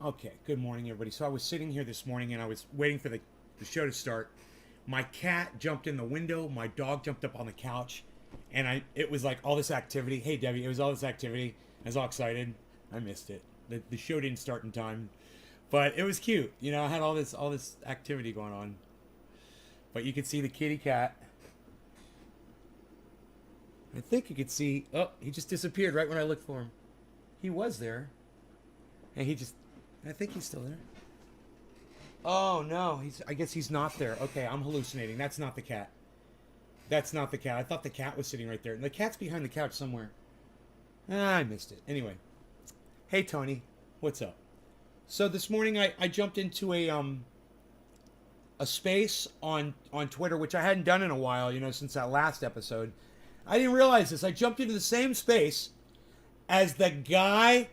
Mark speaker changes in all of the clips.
Speaker 1: Okay, good morning, everybody. So I was sitting here this morning and I was waiting for the show to start. My cat jumped in the window, my dog jumped up on the couch, and it was like all this activity. Hey, Debbie, it was all this activity. I was all excited. I missed it. The show didn't start in time, but it was cute. You know, I had all this activity going on. But you could see the kitty cat. I think you could see. Oh, he just disappeared right when I looked for him. He was there, and he just. I think he's still there. Oh no, I guess he's not there. Okay, I'm hallucinating. That's not the cat. That's not the cat. I thought the cat was sitting right there. And the cat's behind the couch somewhere. I missed it. Anyway. Hey Tony, what's up? So this morning I jumped into a space on Twitter, which I hadn't done in a while, since that last episode. I didn't realize this. I jumped into the same space as the guy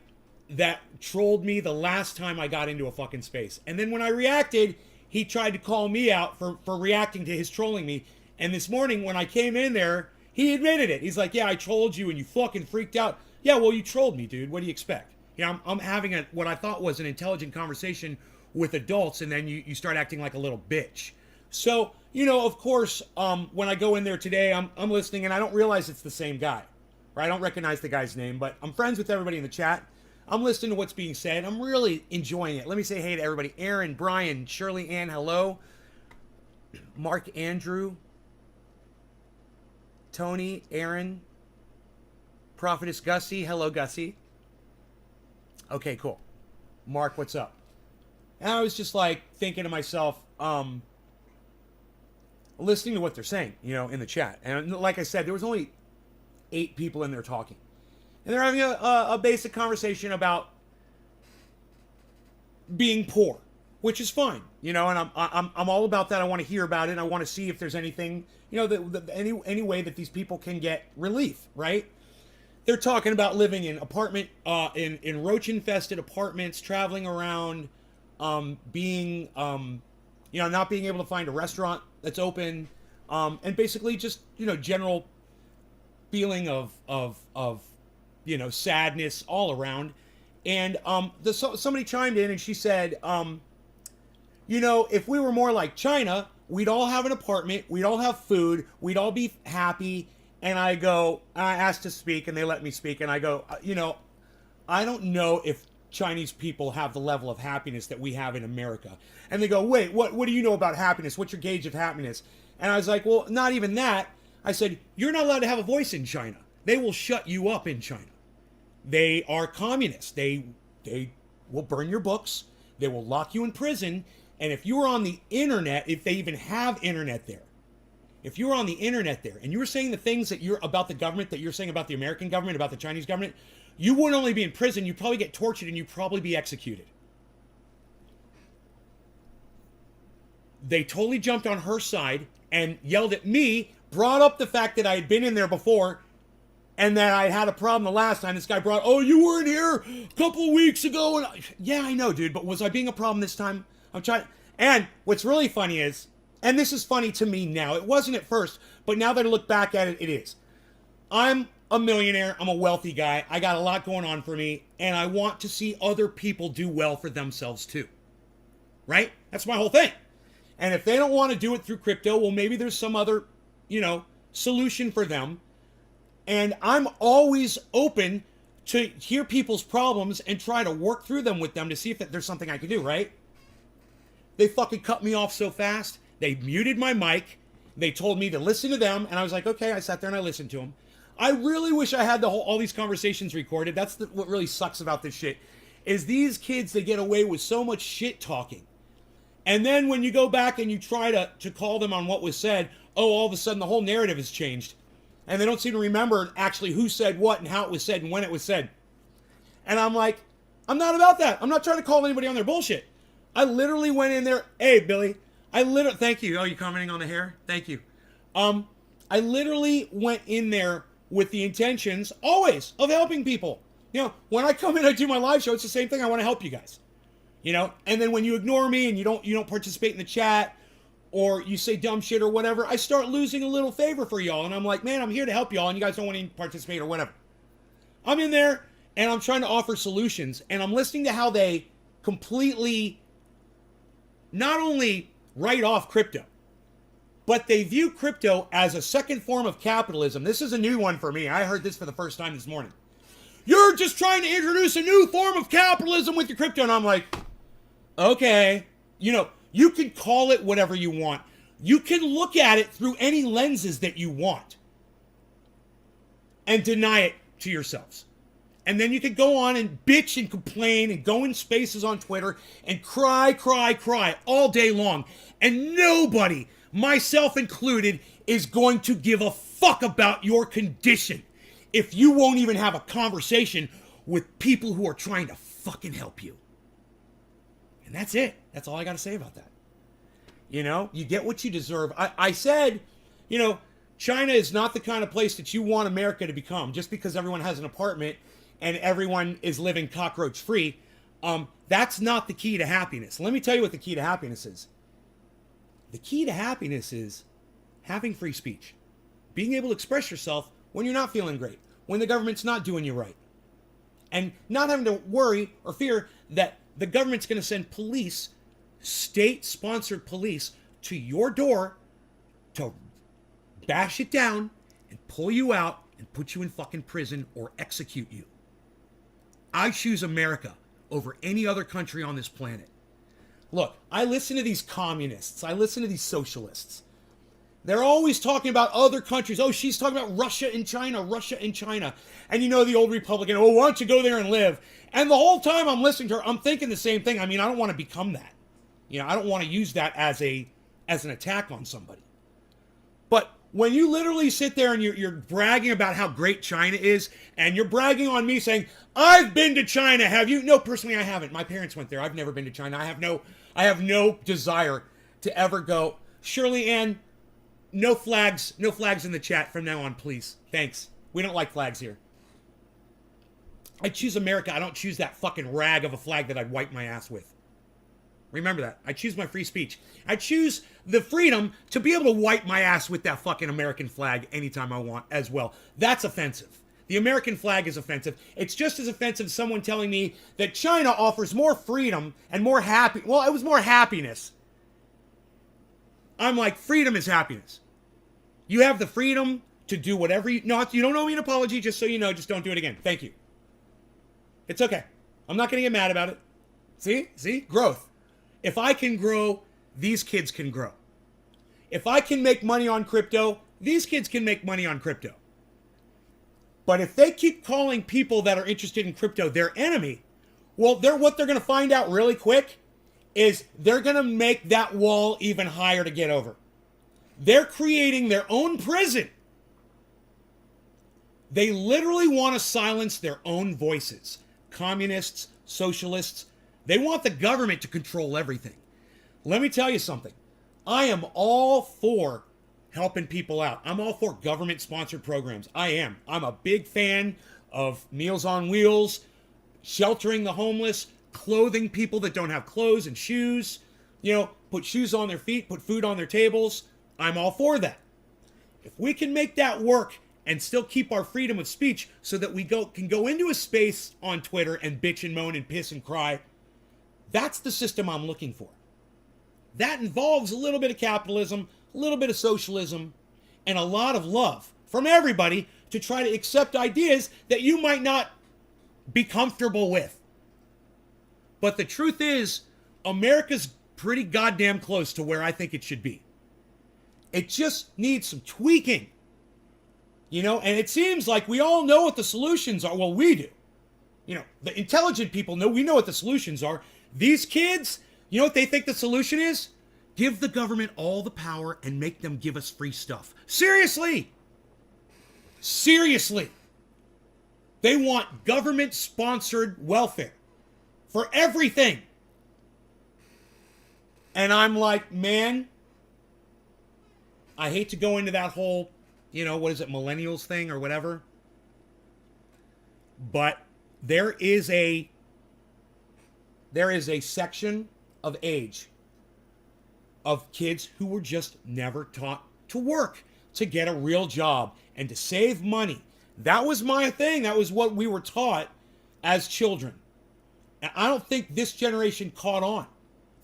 Speaker 1: that trolled me the last time I got into a fucking space. And then when I reacted, he tried to call me out for reacting to his trolling me. And this morning when I came in there, he admitted it. He's like, yeah, I trolled you and you fucking freaked out. Yeah, well, you trolled me, dude. What do you expect? I'm having what I thought was an intelligent conversation with adults, and then you start acting like a little bitch. So, of course, when I go in there today, I'm listening, and I don't realize it's the same guy. Right? I don't recognize the guy's name, but I'm friends with everybody in the chat. I'm listening to what's being said. I'm really enjoying it. Let me say hey to everybody. Aaron, Brian, Shirley Ann, hello. Mark Andrew, Tony, Aaron, Prophetess Gussie, hello Gussie. Okay, cool. Mark, what's up? And I was just like thinking to myself, listening to what they're saying, in the chat. And like I said, there was only 8 people in there talking. And they're having a basic conversation about being poor, which is fine, and I'm all about that. I want to hear about it. I want to see if there's anything, any way that these people can get relief, right? They're talking about living in in roach-infested apartments, traveling around, being, not being able to find a restaurant that's open, and basically just, general feeling of sadness all around. And somebody chimed in and she said, if we were more like China, we'd all have an apartment, we'd all have food, we'd all be happy. And I asked to speak and they let me speak. And I go, I don't know if Chinese people have the level of happiness that we have in America. And they go, wait, what do you know about happiness? What's your gauge of happiness? And I was like, well, not even that. I said, you're not allowed to have a voice in China. They will shut you up in China. They are communists. They will burn your books. They will lock you in prison. And if you were on the internet, if they even have internet there, if you were on the internet there and you were saying the things that you're about the government, that you're saying about the American government, about the Chinese government, you wouldn't only be in prison, you'd probably get tortured and you'd probably be executed. They totally jumped on her side and yelled at me, brought up the fact that I had been in there before and that I had a problem the last time. This guy brought, oh, you weren't here a couple of weeks ago. And yeah, I know, dude, but was I being a problem this time? I'm trying. And what's really funny is, and this is funny to me now. It wasn't at first, but now that I look back at it, it is. I'm a millionaire. I'm a wealthy guy. I got a lot going on for me, and I want to see other people do well for themselves too. Right? That's my whole thing. And if they don't want to do it through crypto, well, maybe there's some other, solution for them. And I'm always open to hear people's problems and try to work through them with them to see if there's something I can do, right? They fucking cut me off so fast. They muted my mic. They told me to listen to them. And I was like, okay, I sat there and I listened to them. I really wish I had all these conversations recorded. That's what really sucks about this shit. Is these kids, they get away with so much shit talking. And then when you go back and you try to call them on what was said, all of a sudden the whole narrative has changed. And they don't seem to remember actually who said what and how it was said and when it was said. And I'm like, I'm not about that. I'm not trying to call anybody on their bullshit. I literally went in there. Hey, Billy. Thank you. Oh, you commenting on the hair? Thank you. I literally went in there with the intentions, always, of helping people. When I come in, I do my live show, it's the same thing. I want to help you guys. And then when you ignore me and you don't participate in the chat or you say dumb shit or whatever, I start losing a little favor for y'all. And I'm like, man, I'm here to help y'all and you guys don't want to participate or whatever. I'm in there and I'm trying to offer solutions and I'm listening to how they completely not only write off crypto, but they view crypto as a second form of capitalism. This is a new one for me. I heard this for the first time this morning. You're just trying to introduce a new form of capitalism with your crypto. And I'm like, okay. You know, you can call it whatever you want. You can look at it through any lenses that you want and deny it to yourselves. And then you could go on and bitch and complain and go in spaces on Twitter and cry all day long. And nobody, myself included, is going to give a fuck about your condition if you won't even have a conversation with people who are trying to fucking help you. And that's it. That's all I got to say about that. You know, you get what you deserve. I said, you know, China is not the kind of place that you want America to become just because everyone has an apartment and everyone is living cockroach free. That's not the key to happiness. Let me tell you what the key to happiness is. The key to happiness is having free speech, being able to express yourself when you're not feeling great, when the government's not doing you right, and not having to worry or fear that the government's going to send police, state-sponsored police, to your door to bash it down and pull you out and put you in fucking prison or execute you. I choose America over any other country on this planet. Look, I listen to these communists. I listen to these socialists. They're always talking about other countries. Oh, she's talking about Russia and China, Russia and China. And you know the old Republican, oh, why don't you go there and live? And the whole time I'm listening to her, I'm thinking the same thing. I mean, I don't want to become that. You know, I don't want to use that as an attack on somebody. But when you literally sit there and you're bragging about how great China is, and you're bragging on me saying, I've been to China, have you? No, personally, I haven't. My parents went there. I've never been to China. I have no desire to ever go. Shirley Ann, no flags in the chat from now on, please. Thanks. We don't like flags here. I choose America. I don't choose that fucking rag of a flag that I'd wipe my ass with. Remember that. I choose my free speech. I choose the freedom to be able to wipe my ass with that fucking American flag anytime I want as well. That's offensive. The American flag is offensive. It's just as offensive as someone telling me that China offers more freedom and more it was more happiness. I'm like, freedom is happiness. You have the freedom to do whatever you don't owe me an apology, just so you know, just don't do it again. Thank you. It's okay. I'm not going to get mad about it. See? Growth. If I can grow, these kids can grow. If I can make money on crypto, these kids can make money on crypto. But if they keep calling people that are interested in crypto their enemy, well, what they're going to find out really quick is they're going to make that wall even higher to get over. They're creating their own prison. They literally want to silence their own voices. Communists, socialists, they want the government to control everything. Let me tell you something. I am all for helping people out. I'm all for government-sponsored programs. I am. I'm a big fan of Meals on Wheels, sheltering the homeless, clothing people that don't have clothes and shoes. You know, put shoes on their feet, put food on their tables. I'm all for that. If we can make that work and still keep our freedom of speech so that we can go into a space on Twitter and bitch and moan and piss and cry, that's the system I'm looking for. That involves a little bit of capitalism, a little bit of socialism, and a lot of love from everybody to try to accept ideas that you might not be comfortable with. But the truth is, America's pretty goddamn close to where I think it should be. It just needs some tweaking. You know, and it seems like we all know what the solutions are. Well, we do. You know, the intelligent people know, we know what the solutions are. These kids, you know what they think the solution is? Give the government all the power and make them give us free stuff. Seriously. Seriously. They want government-sponsored welfare for everything. And I'm like, man, I hate to go into that whole, you know, what is it, millennials thing or whatever. But there is a section of age of kids who were just never taught to work, to get a real job, and to save money. That was my thing. That was what we were taught as children. And I don't think this generation caught on.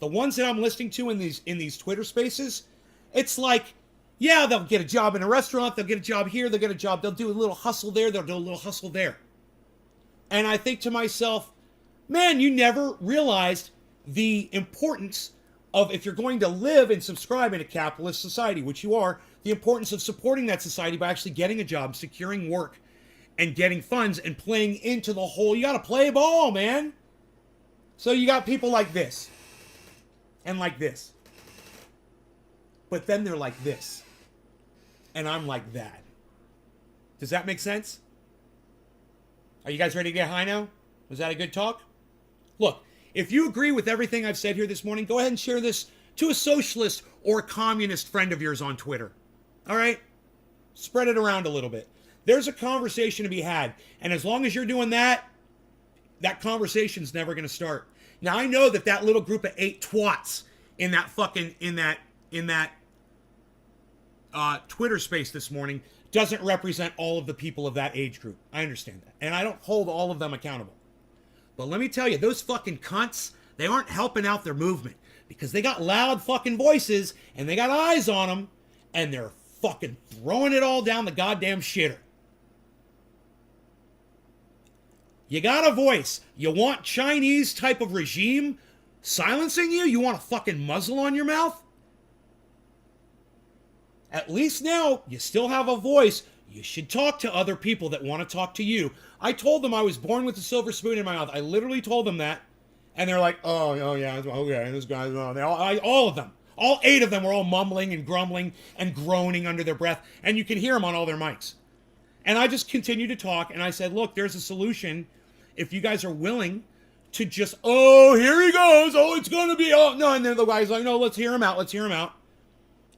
Speaker 1: The ones that I'm listening to in these Twitter spaces, it's like, yeah, they'll get a job in a restaurant, they'll get a job here, they'll get a job, they'll do a little hustle there, they'll do a little hustle there. And I think to myself, man, you never realized the importance of, if you're going to live and subscribe in a capitalist society, which you are, the importance of supporting that society by actually getting a job, securing work, and getting funds and playing into the whole, you got to play ball, man. So you got people like this and like this. But then they're like this. And I'm like that. Does that make sense? Are you guys ready to get high now? Was that a good talk? Look, if you agree with everything I've said here this morning, go ahead and share this to a socialist or a communist friend of yours on Twitter. All right? Spread it around a little bit. There's a conversation to be had. And as long as you're doing that, that conversation's never going to start. Now, I know that that little group of 8 twats in that fucking, in that Twitter space this morning doesn't represent all of the people of that age group. I understand that. And I don't hold all of them accountable. But let me tell you, those fucking cunts, they aren't helping out their movement because they got loud fucking voices and they got eyes on them and they're fucking throwing it all down the goddamn shitter. You got a voice. You want Chinese type of regime silencing you? You want a fucking muzzle on your mouth? At least now, you still have a voice. You should talk to other people that want to talk to you. I told them I was born with a silver spoon in my mouth. I literally told them that. And they're like, oh yeah, okay, this guy's... all of them. All 8 of them were all mumbling and grumbling and groaning under their breath. And you can hear them on all their mics. And I just continued to talk. And I said, look, there's a solution. If you guys are willing to just, oh, here he goes. Oh, it's going to be... Oh, no. And then the guy's like, no, let's hear him out. Let's hear him out.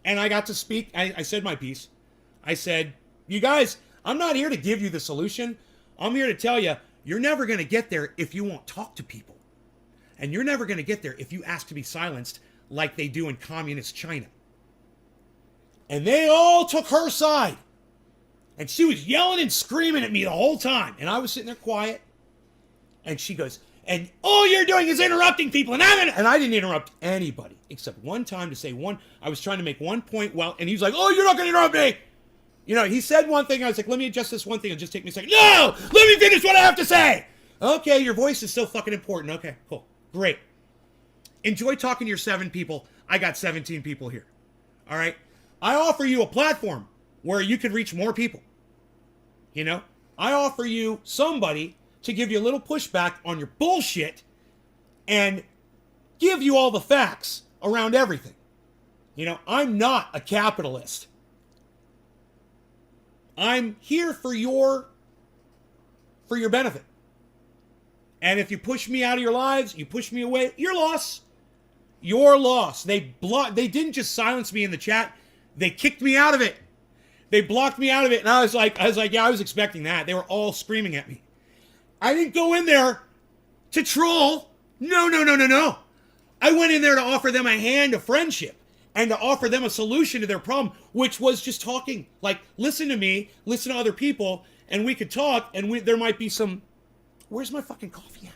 Speaker 1: And I got to speak. I said my piece. I said, you guys, I'm not here to give you the solution. I'm here to tell you, you're never going to get there if you won't talk to people. And you're never going to get there if you ask to be silenced like they do in communist China. And they all took her side. And she was yelling and screaming at me the whole time. And I was sitting there quiet. And she goes, and all you're doing is interrupting people. And I didn't interrupt anybody except one time to say one. I was trying to make one point. Well, and he's like, oh, you're not going to interrupt me. You know, he said one thing. I was like, let me adjust this one thing. It'll just take me a second. No, let me finish what I have to say. Okay, your voice is so fucking important. Okay, cool. Great. Enjoy talking to your 7 people. I got 17 people here. All right. I offer you a platform where you can reach more people. You know, I offer you somebody to give you a little pushback on your bullshit and give you all the facts around everything. You know, I'm not a capitalist. I'm here for your benefit. And if you push me out of your lives, you push me away, your loss. Your loss. They didn't just silence me in the chat, they kicked me out of it. They blocked me out of it. And I was like, yeah, I was expecting that. They were all screaming at me. I didn't go in there to troll. No. I went in there to offer them a hand of friendship and to offer them a solution to their problem, which was just talking. Like, listen to me, listen to other people, and we could talk, and there might be some... Where's my fucking coffee at?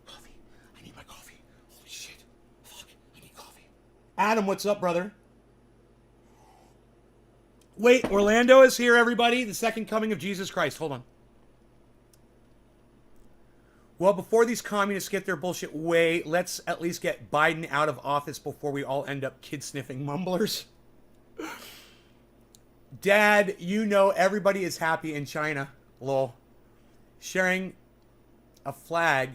Speaker 1: Coffee. I need my coffee. Holy shit. Fuck, I need coffee. Adam, what's up, brother? Wait, Orlando is here, everybody. The second coming of Jesus Christ. Hold on. Well, before these communists get their bullshit way, let's at least get Biden out of office before we all end up kid-sniffing mumblers. Dad, you know everybody is happy in China. Lol. Sharing a flag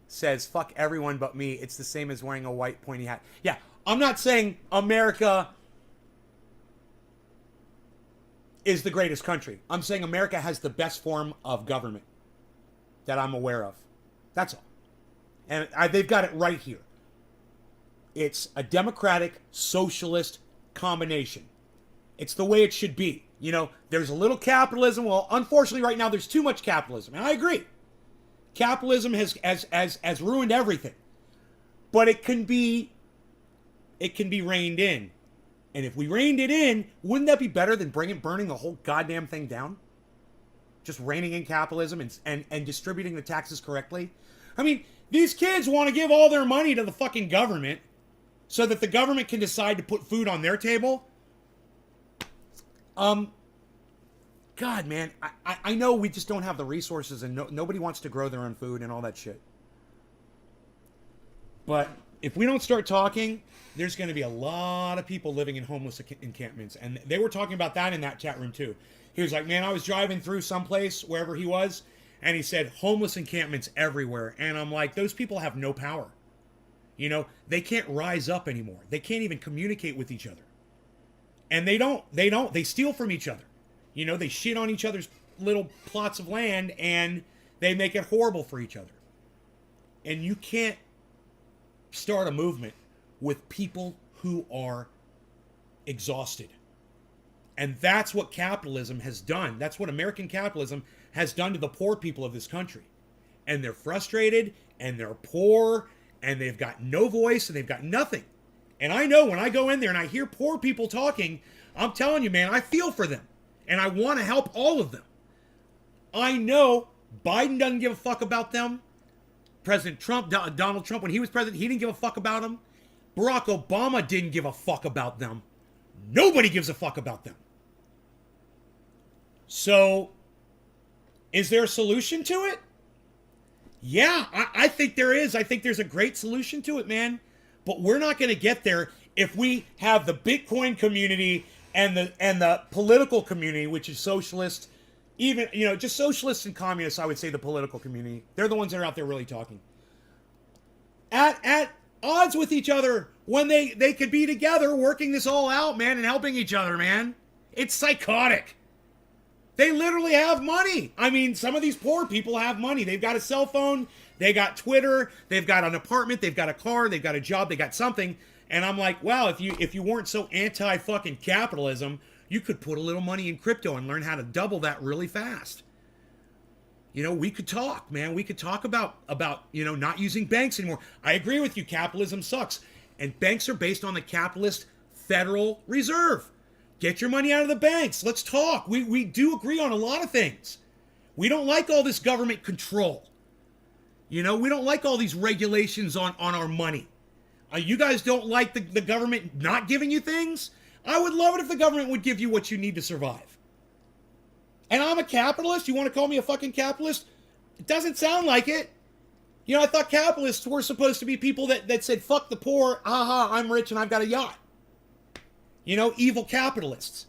Speaker 1: says, fuck everyone but me. It's the same as wearing a white pointy hat. Yeah, I'm not saying America is the greatest country. I'm saying America has the best form of government that I'm aware of. That's all. And they've got it right here. It's a democratic, socialist combination. It's the way it should be. You know, there's a little capitalism. Well, unfortunately, right now, there's too much capitalism. And I agree. Capitalism has ruined everything. But it can be reined in. And if we reined it in, wouldn't that be better than burning the whole goddamn thing down? just reining in capitalism and distributing the taxes correctly. I mean, these kids want to give all their money to the fucking government so that the government can decide to put food on their table. God, man, I know we just don't have the resources, and nobody wants to grow their own food and all that shit. But if we don't start talking, there's going to be a lot of people living in homeless encampments. And they were talking about that in that chat room too. He was like, man, I was driving through someplace, wherever he was, and he said, homeless encampments everywhere. And I'm like, those people have no power. You know, they can't rise up anymore. They can't even communicate with each other. And they steal from each other. You know, they shit on each other's little plots of land, and they make it horrible for each other. And you can't start a movement with people who are exhausted. And that's what capitalism has done. That's what American capitalism has done to the poor people of this country. And they're frustrated, and they're poor, and they've got no voice, and they've got nothing. And I know when I go in there and I hear poor people talking, I'm telling you, man, I feel for them. And I want to help all of them. I know Biden doesn't give a fuck about them. President Trump, Donald Trump, when he was president, he didn't give a fuck about them. Barack Obama didn't give a fuck about them. Nobody gives a fuck about them. So, is there a solution to it? Yeah, I think there is. I think there's a great solution to it, man. But we're not going to get there if we have the Bitcoin community and the political community, which is socialist, even, you know, just socialists and communists, I would say the political community. They're the ones that are out there really talking. At odds with each other when they could be together working this all out, man, and helping each other, man. It's psychotic. They literally have money. I mean, some of these poor people have money. They've got a cell phone, they got Twitter, they've got an apartment, they've got a car, they've got a job, they got something. And I'm like, wow, if you weren't so anti-fucking capitalism, you could put a little money in crypto and learn how to double that really fast. You know, we could talk, man. We could talk about you know, not using banks anymore. I agree with you. Capitalism sucks. And banks are based on the capitalist Federal Reserve. Get your money out of the banks. Let's talk. We do agree on a lot of things. We don't like all this government control. You know, we don't like all these regulations on our money. You guys don't like the government not giving you things? I would love it if the government would give you what you need to survive. And I'm a capitalist? You want to call me a fucking capitalist? It doesn't sound like it. You know, I thought capitalists were supposed to be people that said, fuck the poor, aha, I'm rich and I've got a yacht. You know, evil capitalists.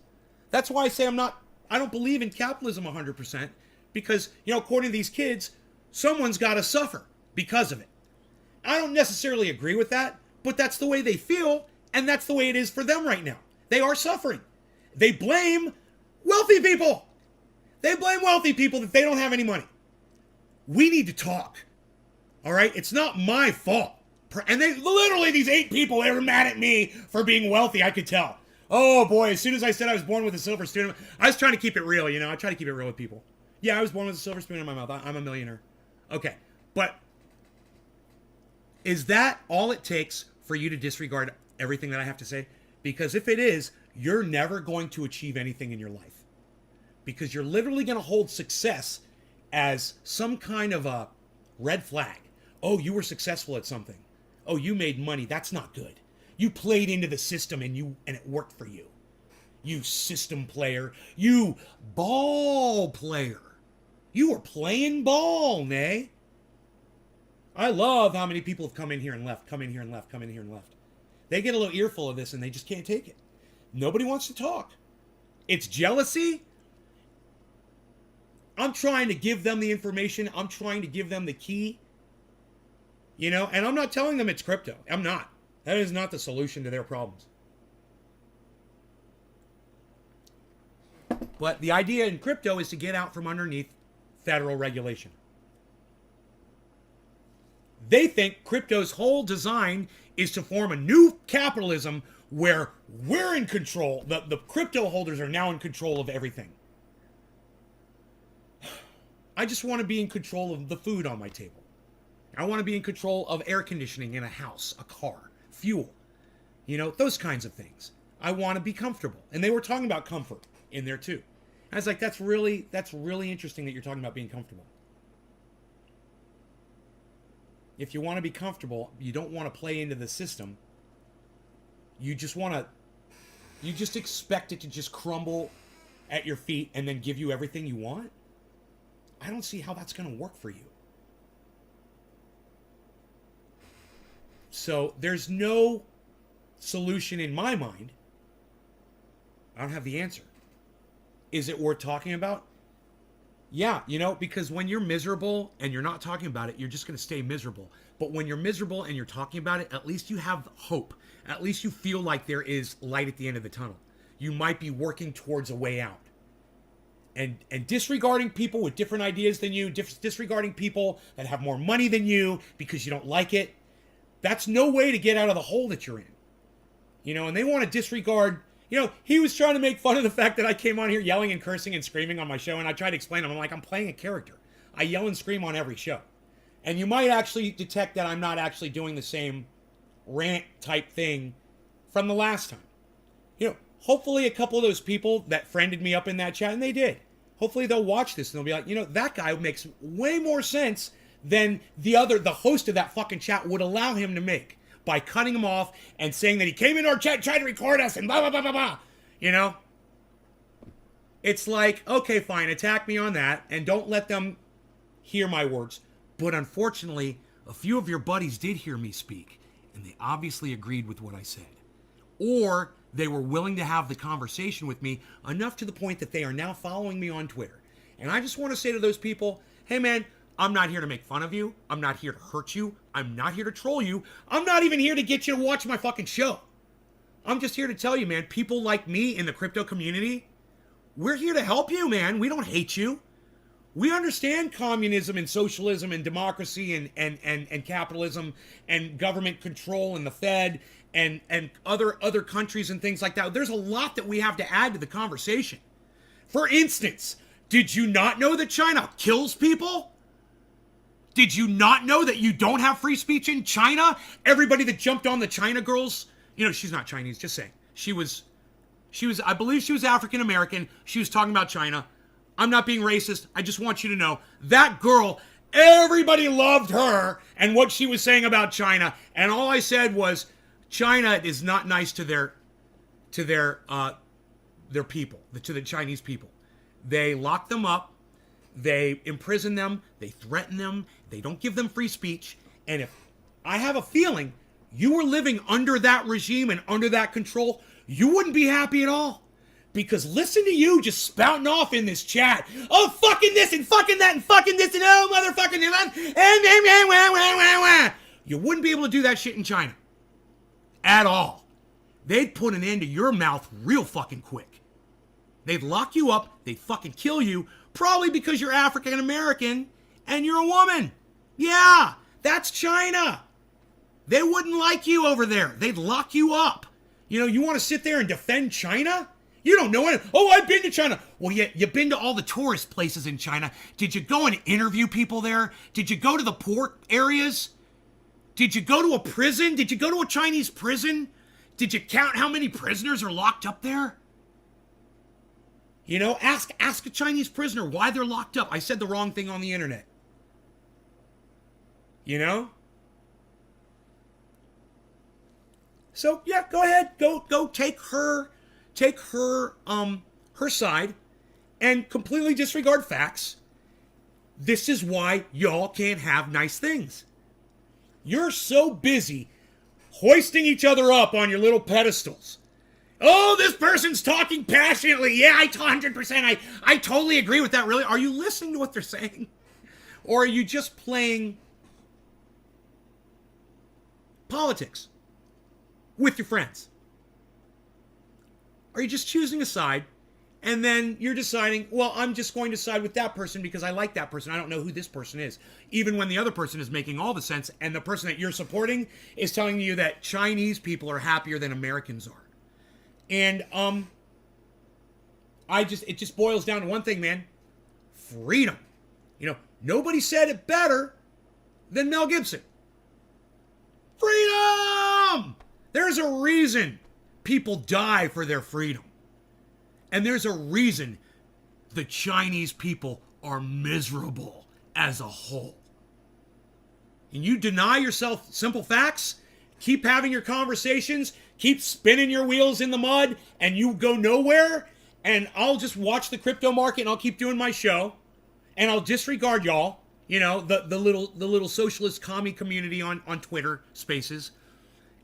Speaker 1: That's why I say I don't believe in capitalism 100%, because, you know, according to these kids, someone's got to suffer because of it. I don't necessarily agree with that, but that's the way they feel, and that's the way it is for them right now. They are suffering. They blame wealthy people. They blame wealthy people that they don't have any money. We need to talk. All right? It's not my fault. And they literally, these 8 people, they were mad at me for being wealthy, I could tell. Oh boy, as soon as I said I was born with a silver spoon, I was trying to keep it real, you know? I try to keep it real with people. Yeah, I was born with a silver spoon in my mouth. I'm a millionaire. Okay, but is that all it takes for you to disregard everything that I have to say? Because if it is, you're never going to achieve anything in your life. Because you're literally going to hold success as some kind of a red flag. Oh, you were successful at something. Oh, you made money. That's not good. You played into the system and it worked for you. You system player. You ball player. You were playing ball, nay? I love how many people have come in here and left, come in here and left, come in here and left. They get a little earful of this and they just can't take it. Nobody wants to talk. It's jealousy. I'm trying to give them the information. I'm trying to give them the key. You know, and I'm not telling them it's crypto. I'm not. That is not the solution to their problems. But the idea in crypto is to get out from underneath federal regulation. They think crypto's whole design is to form a new capitalism where we're in control. The crypto holders are now in control of everything. I just want to be in control of the food on my table. I want to be in control of air conditioning in a house, a car, fuel. You know, those kinds of things. I want to be comfortable. And they were talking about comfort in there too. I was like, that's really interesting that you're talking about being comfortable. If you want to be comfortable, you don't want to play into the system. You just expect it to just crumble at your feet and then give you everything you want. I don't see how that's going to work for you. So there's no solution in my mind. I don't have the answer. Is it worth talking about? Yeah, because when you're miserable and you're not talking about it, you're just going to stay miserable. But when you're miserable and you're talking about it, at least you have hope. At least you feel like there is light at the end of the tunnel. You might be working towards a way out. And disregarding people with different ideas than you, disregarding people that have more money than you because you don't like it, that's no way to get out of the hole that you're in. And they want to disregard. He was trying to make fun of the fact that I came on here yelling and cursing and screaming on my show, and I tried to explain to him, I'm like, I'm playing a character. I yell and scream on every show. And you might actually detect that I'm not actually doing the same rant type thing from the last time. Hopefully a couple of those people that friended me up in that chat, and they did, hopefully they'll watch this and they'll be like, that guy makes way more sense than the host of that fucking chat would allow him to make, by cutting him off and saying that he came in our chat, tried to record us, and blah, blah, blah, blah, blah. It's like, okay, fine, attack me on that, and don't let them hear my words. But unfortunately, a few of your buddies did hear me speak, and they obviously agreed with what I said. Or they were willing to have the conversation with me enough to the point that they are now following me on Twitter. And I just want to say to those people, hey man, I'm not here to make fun of you. I'm not here to hurt you. I'm not here to troll you. I'm not even here to get you to watch my fucking show. I'm just here to tell you, man, people like me in the crypto community, we're here to help you, man. We don't hate you. We understand communism and socialism and democracy and capitalism and government control and the Fed and other countries and things like that. There's a lot that we have to add to the conversation. For instance, did you not know that China kills people? Did you not know that you don't have free speech in China? Everybody that jumped on the China girls, she's not Chinese, just saying. She was, I believe she was African American. She was talking about China. I'm not being racist. I just want you to know that girl, everybody loved her and what she was saying about China. And all I said was, China is not nice to their people, to the Chinese people. They lock them up. They imprison them. They threaten them. They don't give them free speech. And if I have a feeling you were living under that regime and under that control, you wouldn't be happy at all. Because listen to you just spouting off in this chat. Oh, fucking this and fucking that and fucking this and oh, motherfucking that. You wouldn't be able to do that shit in China. At all. They'd put an end to your mouth real fucking quick. They'd lock you up. They'd fucking kill you. Probably because you're African American and you're a woman. Yeah, that's China. They wouldn't like you over there. They'd lock you up. You want to sit there and defend China? You don't know it. Oh, I've been to China. Well, you've been to all the tourist places in China. Did you go and interview people there? Did you go to the port areas? Did you go to a prison? Did you go to a Chinese prison? Did you count how many prisoners are locked up there? Ask a Chinese prisoner why they're locked up. I said the wrong thing on the internet. So yeah, go ahead. Go take her side and completely disregard facts. This is why y'all can't have nice things. You're so busy hoisting each other up on your little pedestals. Oh, this person's talking passionately. Yeah, 100%. I totally agree with that. Really? Are you listening to what they're saying? Or are you just playing politics with your friends? Are you just choosing a side and then you're deciding, well, I'm just going to side with that person because I like that person. I don't know who this person is. Even when the other person is making all the sense and the person that you're supporting is telling you that Chinese people are happier than Americans are. And it just boils down to one thing, man. Freedom. Nobody said it better than Mel Gibson. Freedom! There's a reason people die for their freedom. And there's a reason the Chinese people are miserable as a whole. And you deny yourself simple facts, keep having your conversations, keep spinning your wheels in the mud, and you go nowhere, and I'll just watch the crypto market and I'll keep doing my show, and I'll disregard y'all, you know, the little socialist commie community on Twitter Spaces,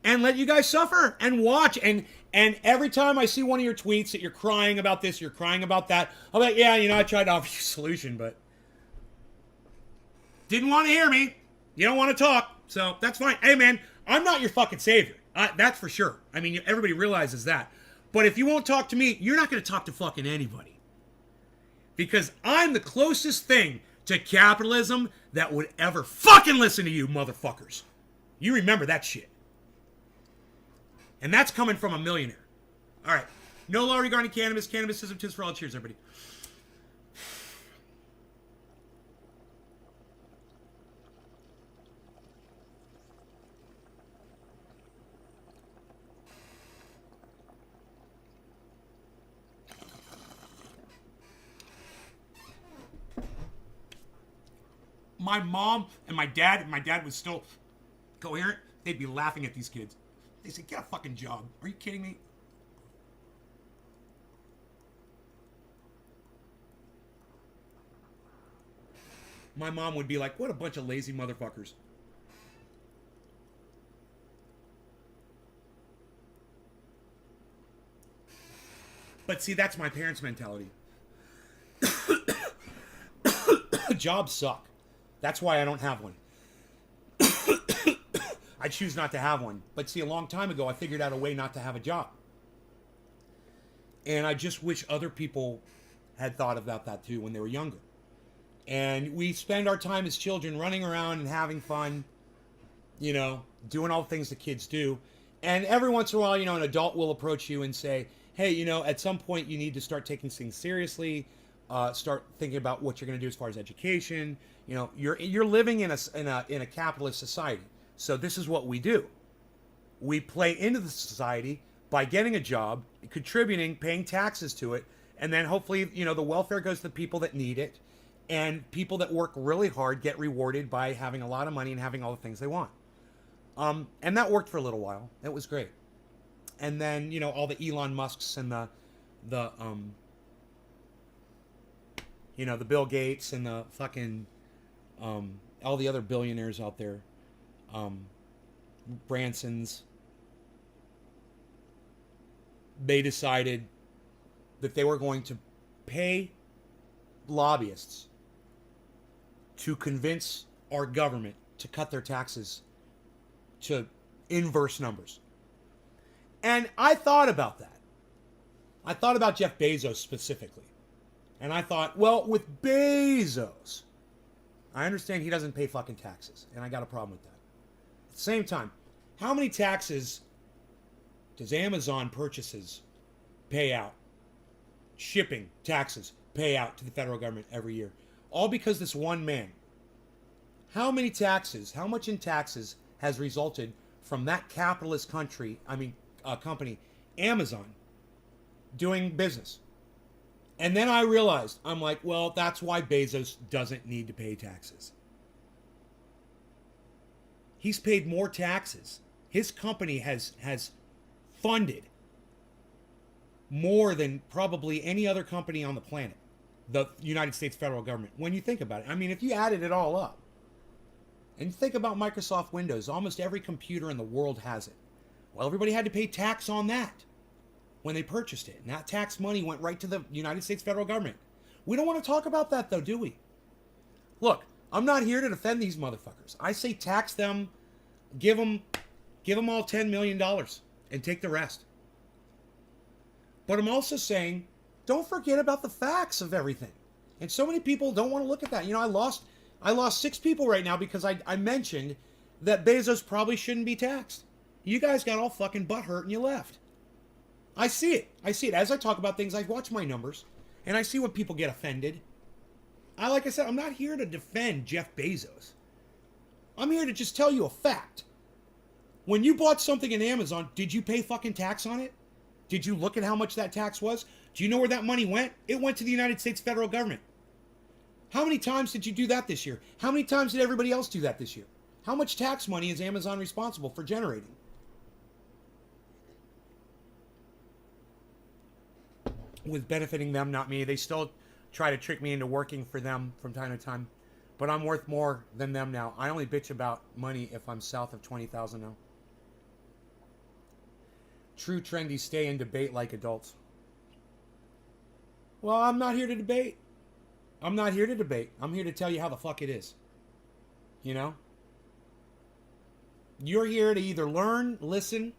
Speaker 1: and let you guys suffer and watch. And every time I see one of your tweets that you're crying about this, you're crying about that, I'm like, yeah, you know, I tried to offer you a solution, but didn't want to hear me. You don't want to talk, so that's fine. Hey, man, I'm not your fucking savior. That's for sure. I mean, everybody realizes that. But if you won't talk to me, you're not going to talk to fucking anybody. Because I'm the closest thing to capitalism that would ever fucking listen to you, motherfuckers. You remember that shit. And that's coming from a millionaire. All right. No law regarding cannabis. Cannabisism, tis for all. Cheers, everybody. My mom and my dad was still coherent, they'd be laughing at these kids. They say, get a fucking job. Are you kidding me? My mom would be like, what a bunch of lazy motherfuckers. But see, that's my parents' mentality. Jobs suck. That's why I don't have one. I choose not to have one. But see, a long time ago, I figured out a way not to have a job. And I just wish other people had thought about that too when they were younger. And we spend our time as children running around and having fun, you know, doing all the things that kids do. And every once in a while, you know, an adult will approach you and say, hey, you know, at some point you need to start taking things seriously. Start thinking about what you're going to do as far as education. You know, you're living in a capitalist society. So this is what we do. We play into the society by getting a job, contributing, paying taxes to it, and then hopefully, you know, the welfare goes to the people that need it, and people that work really hard get rewarded by having a lot of money and having all the things they want. And that worked for a little while. It was great. And then, you know, all the Elon Musks and the you know, the Bill Gates and the fucking all the other billionaires out there, Bransons, they decided that they were going to pay lobbyists to convince our government to cut their taxes to inverse numbers. And I thought about that. I thought about Jeff Bezos specifically. And I thought, well, with Bezos, I understand he doesn't pay fucking taxes. And I got a problem with that. At the same time, how many taxes does Amazon purchases pay out? Shipping, taxes, pay out to the federal government every year. All because this one man. How many taxes, how much in taxes has resulted from that capitalist company, Amazon, doing business? And then I realized, I'm like, well, that's why Bezos doesn't need to pay taxes. He's paid more taxes. His company has funded more than probably any other company on the planet, the United States federal government, when you think about it. I mean, if you added it all up, and think about Microsoft Windows, almost every computer in the world has it. Well, everybody had to pay tax on that when they purchased it. And that tax money went right to the United States federal government. We don't want to talk about that, though, do we? Look, I'm not here to defend these motherfuckers. I say tax them, give them all $10 million and take the rest. But I'm also saying, don't forget about the facts of everything. And so many people don't want to look at that. You know, I lost 6 people right now because I mentioned that Bezos probably shouldn't be taxed. You guys got all fucking butthurt and you left. I see it. As I talk about things, I watch my numbers, and I see when people get offended. Like I said, I'm not here to defend Jeff Bezos. I'm here to just tell you a fact. When you bought something in Amazon, did you pay fucking tax on it? Did you look at how much that tax was? Do you know where that money went? It went to the United States federal government. How many times did you do that this year? How many times did everybody else do that this year? How much tax money is Amazon responsible for generating? With benefiting them, not me. They still try to trick me into working for them from time to time. But I'm worth more than them now. I only bitch about money if I'm south of 20,000 now. True trendy stay and debate like adults. Well, I'm not here to debate. I'm not here to debate. I'm here to tell you how the fuck it is. You know? You're here to either learn, listen,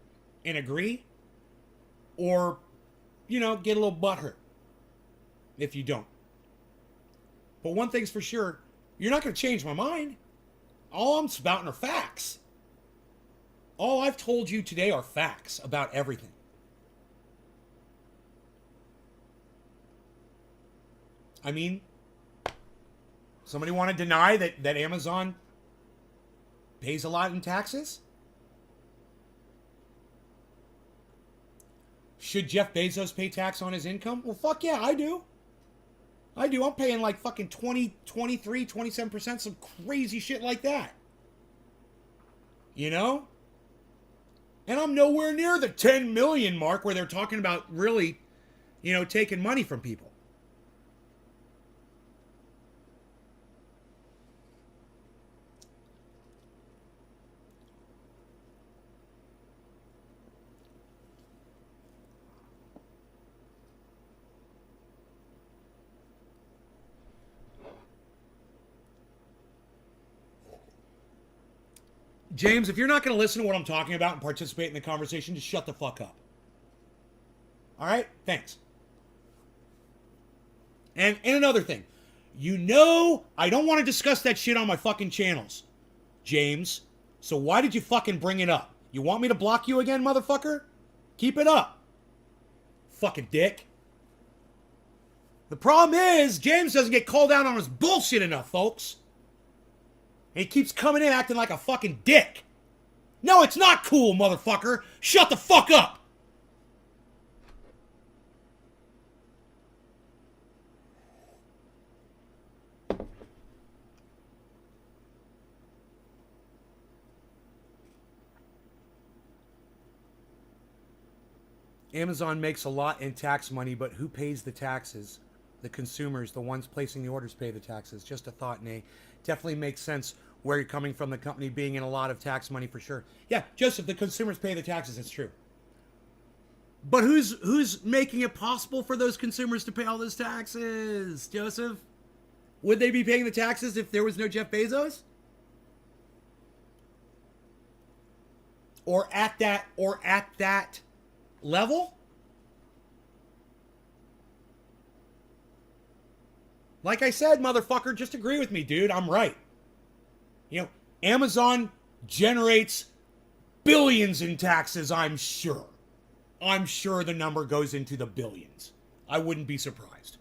Speaker 1: and agree, or, you know, get a little butthurt if you don't. But one thing's for sure, you're not going to change my mind. All I'm spouting are facts. All I've told you today are facts about everything. I mean, somebody want to deny that Amazon pays a lot in taxes? Should Jeff Bezos pay tax on his income? Well, fuck yeah, I do. I do. I'm paying like fucking 20, 23, 27%, some crazy shit like that. You know? And I'm nowhere near the 10 million mark where they're talking about really, you know, taking money from people. James, if you're not going to listen to what I'm talking about and participate in the conversation, just shut the fuck up. All right? Thanks. And another thing. You know I don't want to discuss that shit on my fucking channels, James. So why did you fucking bring it up? You want me to block you again, motherfucker? Keep it up. Fucking dick. The problem is, James doesn't get called out on his bullshit enough, folks. And he keeps coming in acting like a fucking dick. No, it's not cool, motherfucker. Shut the fuck up. Amazon makes a lot in tax money, but who pays the taxes? The consumers, the ones placing the orders, pay the taxes. Just a thought, Nay. Definitely makes sense where you're coming from, the company being in a lot of tax money for sure. Yeah, Joseph, the consumers pay the taxes. It's true. But who's making it possible for those consumers to pay all those taxes, Joseph? Would they be paying the taxes if there was no Jeff Bezos? Or at that level? Like I said, motherfucker, just agree with me, dude. I'm right. You know, Amazon generates billions in taxes, I'm sure. I'm sure the number goes into the billions. I wouldn't be surprised.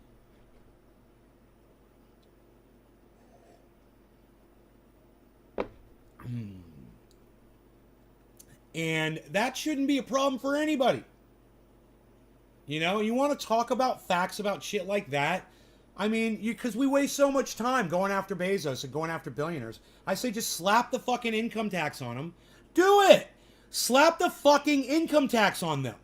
Speaker 1: And that shouldn't be a problem for anybody. You know, you want to talk about facts about shit like that. I mean, because we waste so much time going after Bezos and going after billionaires. I say just slap the fucking income tax on them. Do it! Slap the fucking income tax on them.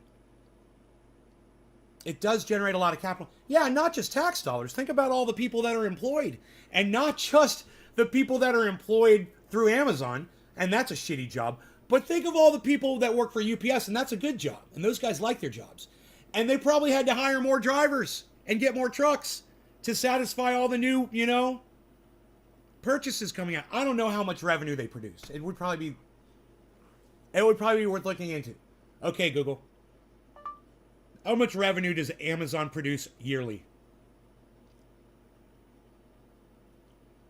Speaker 1: It does generate a lot of capital. Yeah, not just tax dollars. Think about all the people that are employed. And not just the people that are employed through Amazon. And that's a shitty job. But think of all the people that work for UPS, and that's a good job. And those guys like their jobs. And they probably had to hire more drivers and get more trucks to satisfy all the new, you know, purchases coming out. I don't know how much revenue they produced. It would probably be worth looking into. Okay, Google. How much revenue does Amazon produce yearly?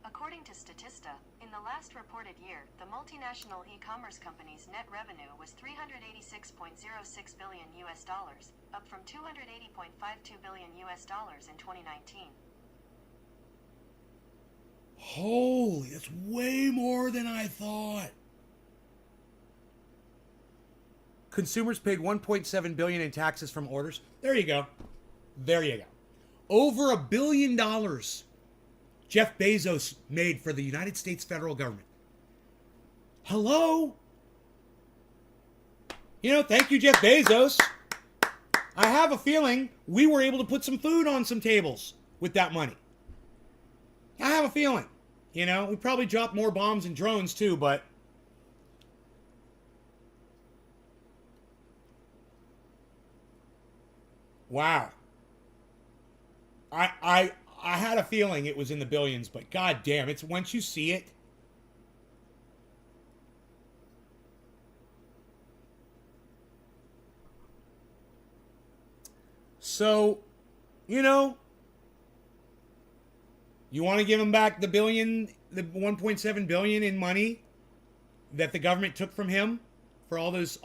Speaker 2: According to Statista, in the last reported year, the multinational e-commerce company's net revenue was $386.06 billion US dollars, up from $280.52 billion US dollars in 2019.
Speaker 1: Holy, that's way more than I thought. consumers paid 1.7 billion in taxes from orders. There you go. There you go. Over $1 billion Jeff Bezos made for the United States federal government. Hello? You know, thank you, Jeff Bezos. I have a feeling we were able to put some food on some tables with that money. I have a feeling. You know, we probably dropped more bombs and drones too, but wow. I had a feeling it was in the billions, but god damn, it's once you see it. So, you know, you want to give him back the 1.7 billion in money that the government took from him for all those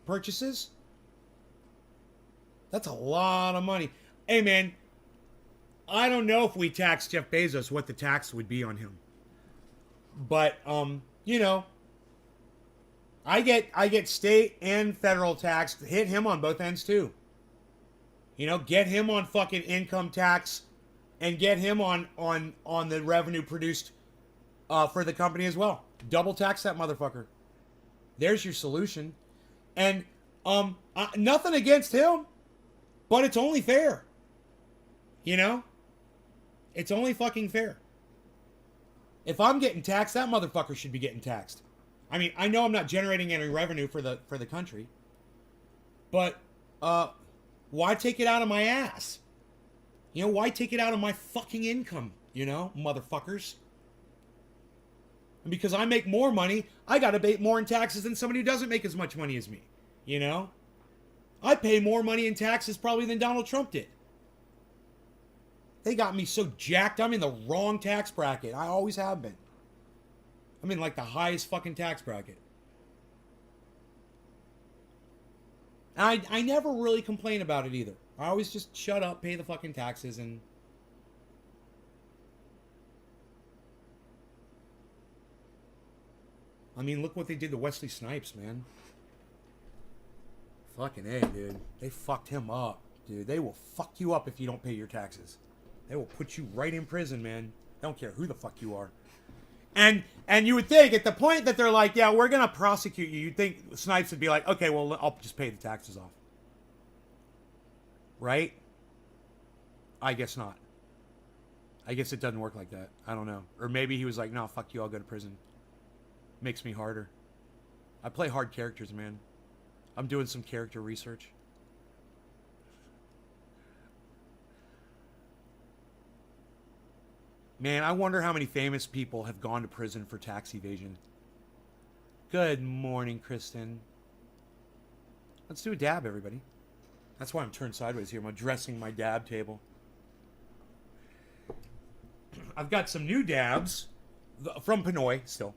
Speaker 1: purchases? That's a lot of money. Hey man, I don't know if we tax Jeff Bezos what the tax would be on him. But you know, I get state and federal tax. Hit him on both ends too. You know, get him on fucking income tax and get him on the revenue produced for the company as well. Double tax that motherfucker. There's your solution. And nothing against him, but it's only fair. You know? It's only fucking fair. If I'm getting taxed, that motherfucker should be getting taxed. I mean, I know I'm not generating any revenue for the country, but why take it out of my ass? You know, why take it out of my fucking income, you know, motherfuckers? And because I make more money, I gotta pay more in taxes than somebody who doesn't make as much money as me, you know? I pay more money in taxes probably than Donald Trump did. They got me so jacked, I'm in the wrong tax bracket. I always have been. I'm in like the highest fucking tax bracket. And I never really complain about it either. I always just shut up, pay the fucking taxes, and... I mean, look what they did to Wesley Snipes, man. Fucking A, dude. They fucked him up, dude. They will fuck you up if you don't pay your taxes. They will put you right in prison, man. Don't care who the fuck you are. And you would think at the point that they're like, yeah, we're going to prosecute you, you'd think Snipes would be like, okay, well, I'll just pay the taxes off. Right? I guess not. I guess it doesn't work like that. I don't know. Or maybe he was like, no, fuck you, I'll go to prison. Makes me harder. I play hard characters, man. I'm doing some character research. Man, I wonder how many famous people have gone to prison for tax evasion. Good morning, Kristen. Let's do a dab, everybody. That's why I'm turned sideways here. I'm addressing my dab table. I've got some new dabs from Pinoy still,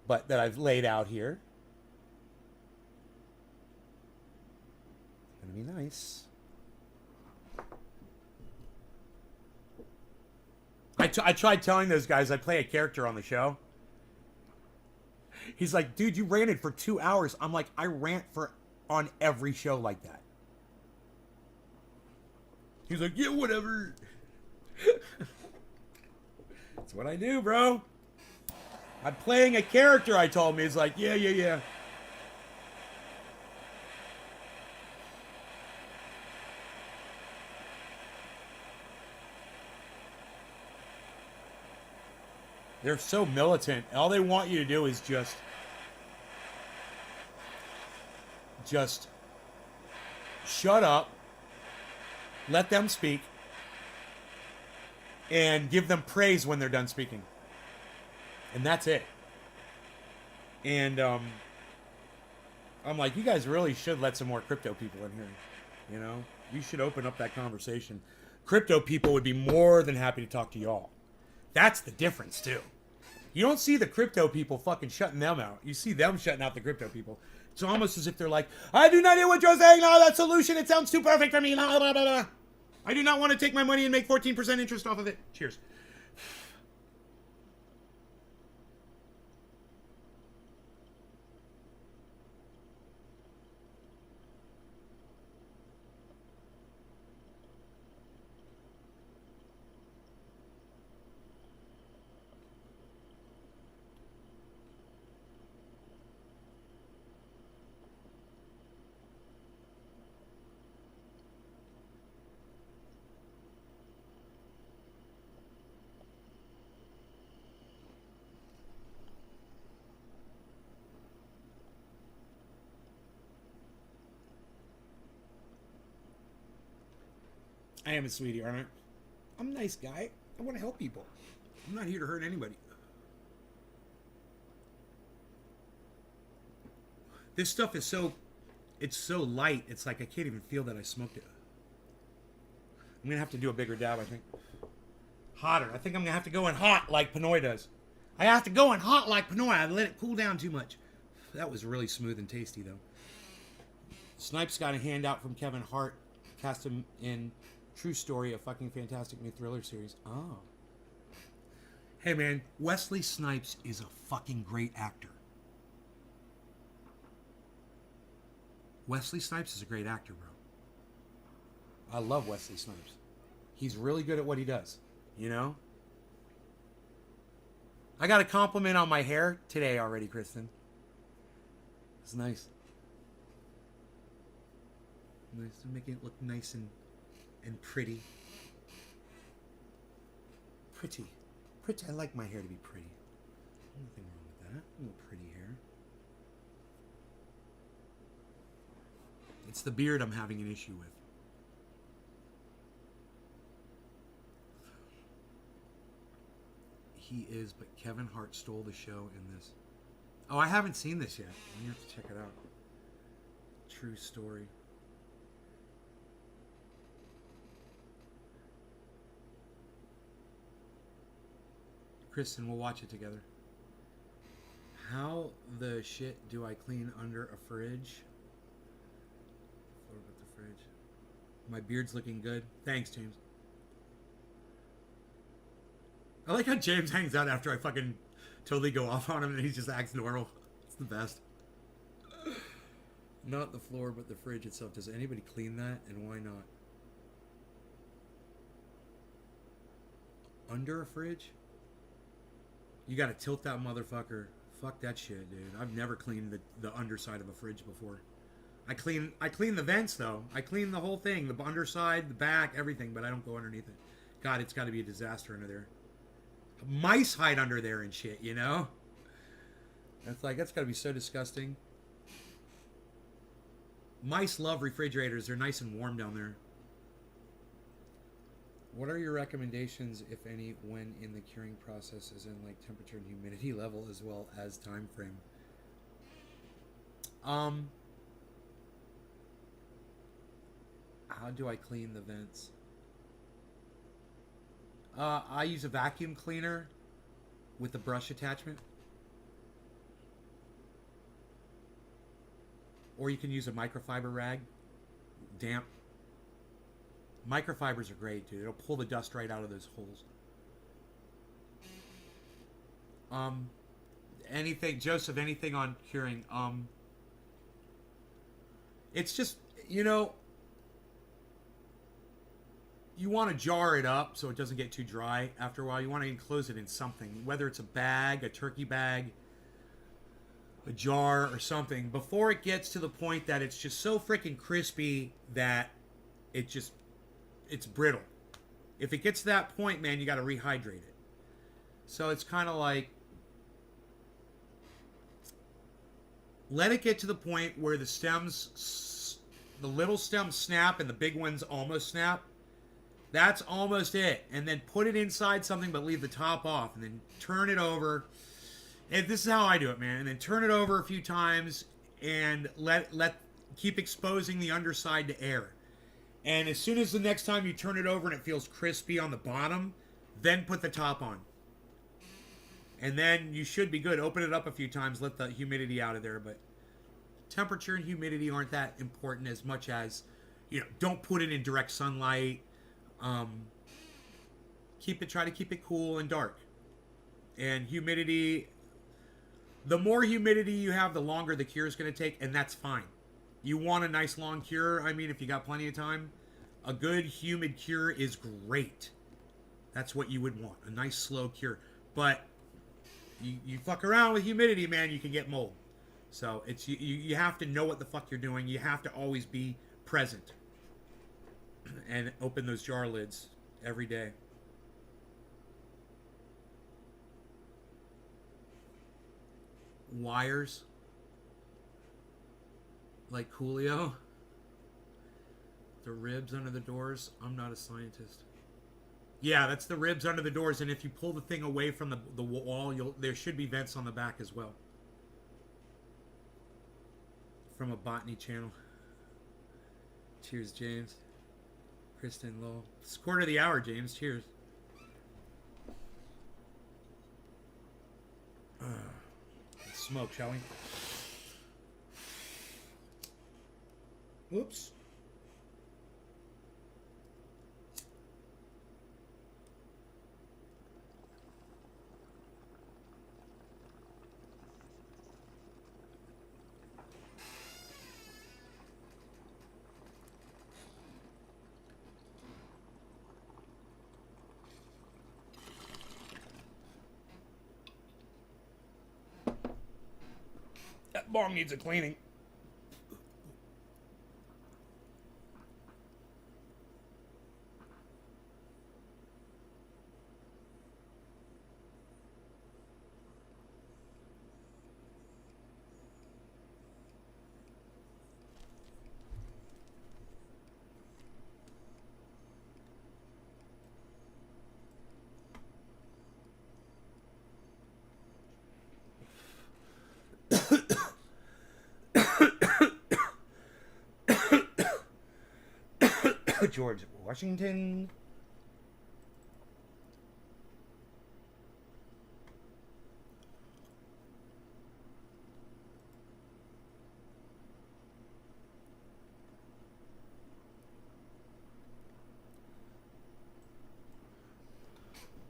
Speaker 1: but that I've laid out here. Gonna be nice. I tried telling those guys I play a character on the show. He's like, dude, you ranted for 2 hours. I'm like, I rant on every show like that. He's like, yeah, whatever. That's what I do, bro. I'm playing a character, I told him. He's like, yeah. They're so militant. All they want you to do is just shut up, let them speak, and give them praise when they're done speaking. And that's it. And I'm like, you guys really should let some more crypto people in here. You know? You should open up that conversation. Crypto people would be more than happy to talk to y'all. That's the difference, too. You don't see the crypto people fucking shutting them out. You see them shutting out the crypto people. It's almost as if they're like, I do not hear what you're saying. Oh, that solution, it sounds too perfect for me. Blah, blah, blah, blah. I do not want to take my money and make 14% interest off of it. Cheers. I am a sweetie, aren't I? I'm a nice guy. I want to help people. I'm not here to hurt anybody. This stuff is it's so light, it's like I can't even feel that I smoked it. I'm going to have to do a bigger dab, I think. Hotter. I think I'm going to have to go in hot like Pinoy does. I have to go in hot like Pinoy. I let it cool down too much. That was really smooth and tasty, though. Snipes got a handout from Kevin Hart. Cast him in True Story, a fucking fantastic new thriller series. Oh. Hey, man. Wesley Snipes is a fucking great actor. Wesley Snipes is a great actor, bro. I love Wesley Snipes. He's really good at what he does, you know? I got a compliment on my hair today already, Kristen. It's nice. Nice to make it look nice and pretty. Pretty. Pretty. I like my hair to be pretty. Nothing wrong with that. A little pretty hair. It's the beard I'm having an issue with. He is, but Kevin Hart stole the show in this. Oh, I haven't seen this yet. You have to check it out. True Story. Kristen, we'll watch it together. How the shit do I clean under a fridge? Floor with the fridge. My beard's looking good. Thanks, James. I like how James hangs out after I fucking totally go off on him and he just acts normal. It's the best. Not the floor, but the fridge itself. Does anybody clean that? And why not? Under a fridge? You gotta tilt that motherfucker. Fuck that shit, dude. I've never cleaned the underside of a fridge before. I clean the vents, though. I clean the whole thing. The underside, the back, everything. But I don't go underneath it. God, it's gotta be a disaster under there. Mice hide under there and shit, you know? That's gotta be so disgusting. Mice love refrigerators. They're nice and warm down there. What are your recommendations, if any, when in the curing process, as in like temperature and humidity level as well as time frame? How do I clean the vents? I use a vacuum cleaner with the brush attachment. Or you can use a microfiber rag. Damp. Microfibers are great, dude. It'll pull the dust right out of those holes. Anything, Joseph, anything on curing? It's just, you know, you want to jar it up so it doesn't get too dry after a while. You want to enclose it in something, whether it's a bag, a turkey bag, a jar, or something, before it gets to the point that it's just so freaking crispy that it's brittle. If it gets to that point, man, you got to rehydrate it. So it's kind of like, let it get to the point where the stems, the little stems snap and the big ones almost snap. That's almost it. And then put it inside something, but leave the top off. And then turn it over. And this is how I do it, man. And then turn it over a few times and keep exposing the underside to air. And as soon as the next time you turn it over and it feels crispy on the bottom, then put the top on. And then you should be good. Open it up a few times, let the humidity out of there. But temperature and humidity aren't that important as much as, you know, don't put it in direct sunlight. Try to keep it cool and dark. And humidity, the more humidity you have, the longer the cure is going to take, and that's fine. You want a nice long cure. I mean, if you got plenty of time, a good humid cure is great. That's what you would want, a nice slow cure. But you fuck around with humidity, man, you can get mold. So it's you have to know what the fuck you're doing. You have to always be present and open those jar lids every day. Wires like Coolio. The ribs under the doors. I'm not a scientist. Yeah, that's the ribs under the doors, and if you pull the thing away from the wall, there should be vents on the back as well. From a botany channel. Cheers, James. Kristen Lowell. It's quarter of the hour, James. Cheers. Let's smoke, shall we? Oops. That bong needs a cleaning. George Washington.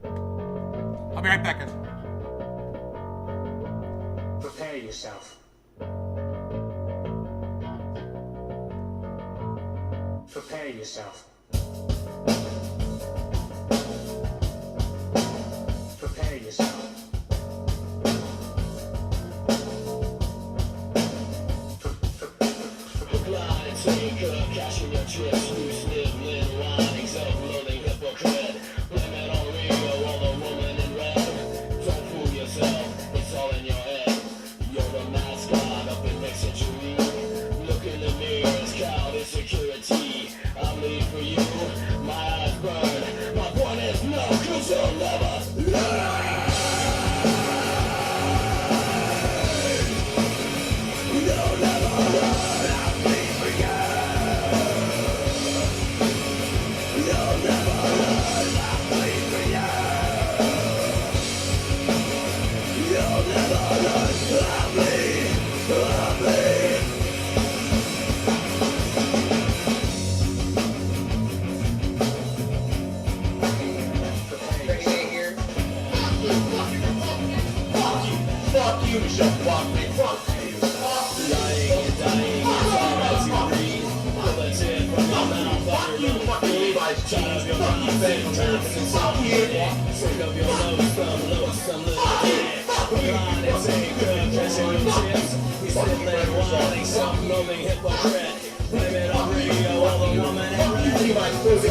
Speaker 1: I'll be right back, guys.
Speaker 3: Prepare yourself. Prepare yourself. Prepare yourself.
Speaker 4: Glide, take a cash in your chips, loose nibbling, windings up, loading hypocrite. Blame it on Rio or the woman in red. Don't fool yourself, it's all in your head. You're the mascot of the next century. Look in the mirrors, cloud insecurity. I bleed for you, my eyes burn. My point is no, 'cause you'll never learn. You'll never learn. I bleed for you. You'll never learn. I bleed for you. You'll never learn. I bleed. I bleed. Fuck you, Michelle. Fuck me. Fuck you. Lying and dying is alright to read. Bullets in from your mouth. Fuck you, fucking Levi's jeans. Fuck you, fuck you. Sick of your nose, some little kid. Blind and take good, catching your chips. He's sitting there whining, self-loathing hypocrite. Blame it on Rio or the woman in red. Levi's pussy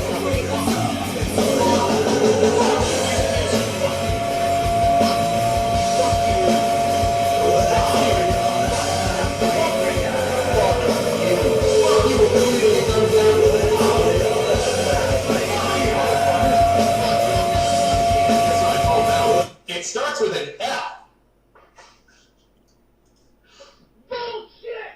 Speaker 3: It starts with an L.
Speaker 4: Bullshit!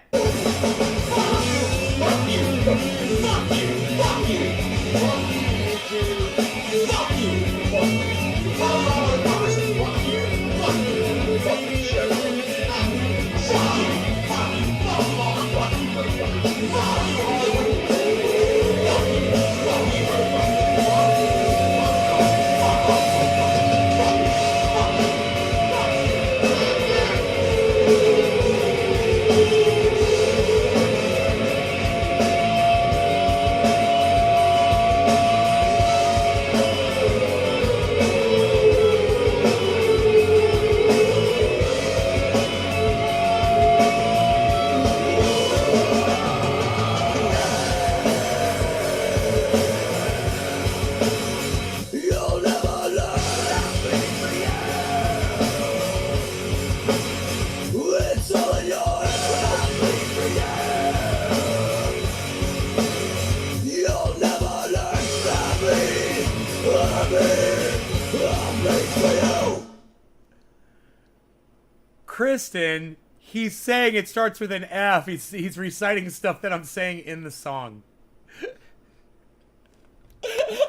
Speaker 1: Kristen, he's saying it starts with an F. He's reciting stuff that I'm saying in the song.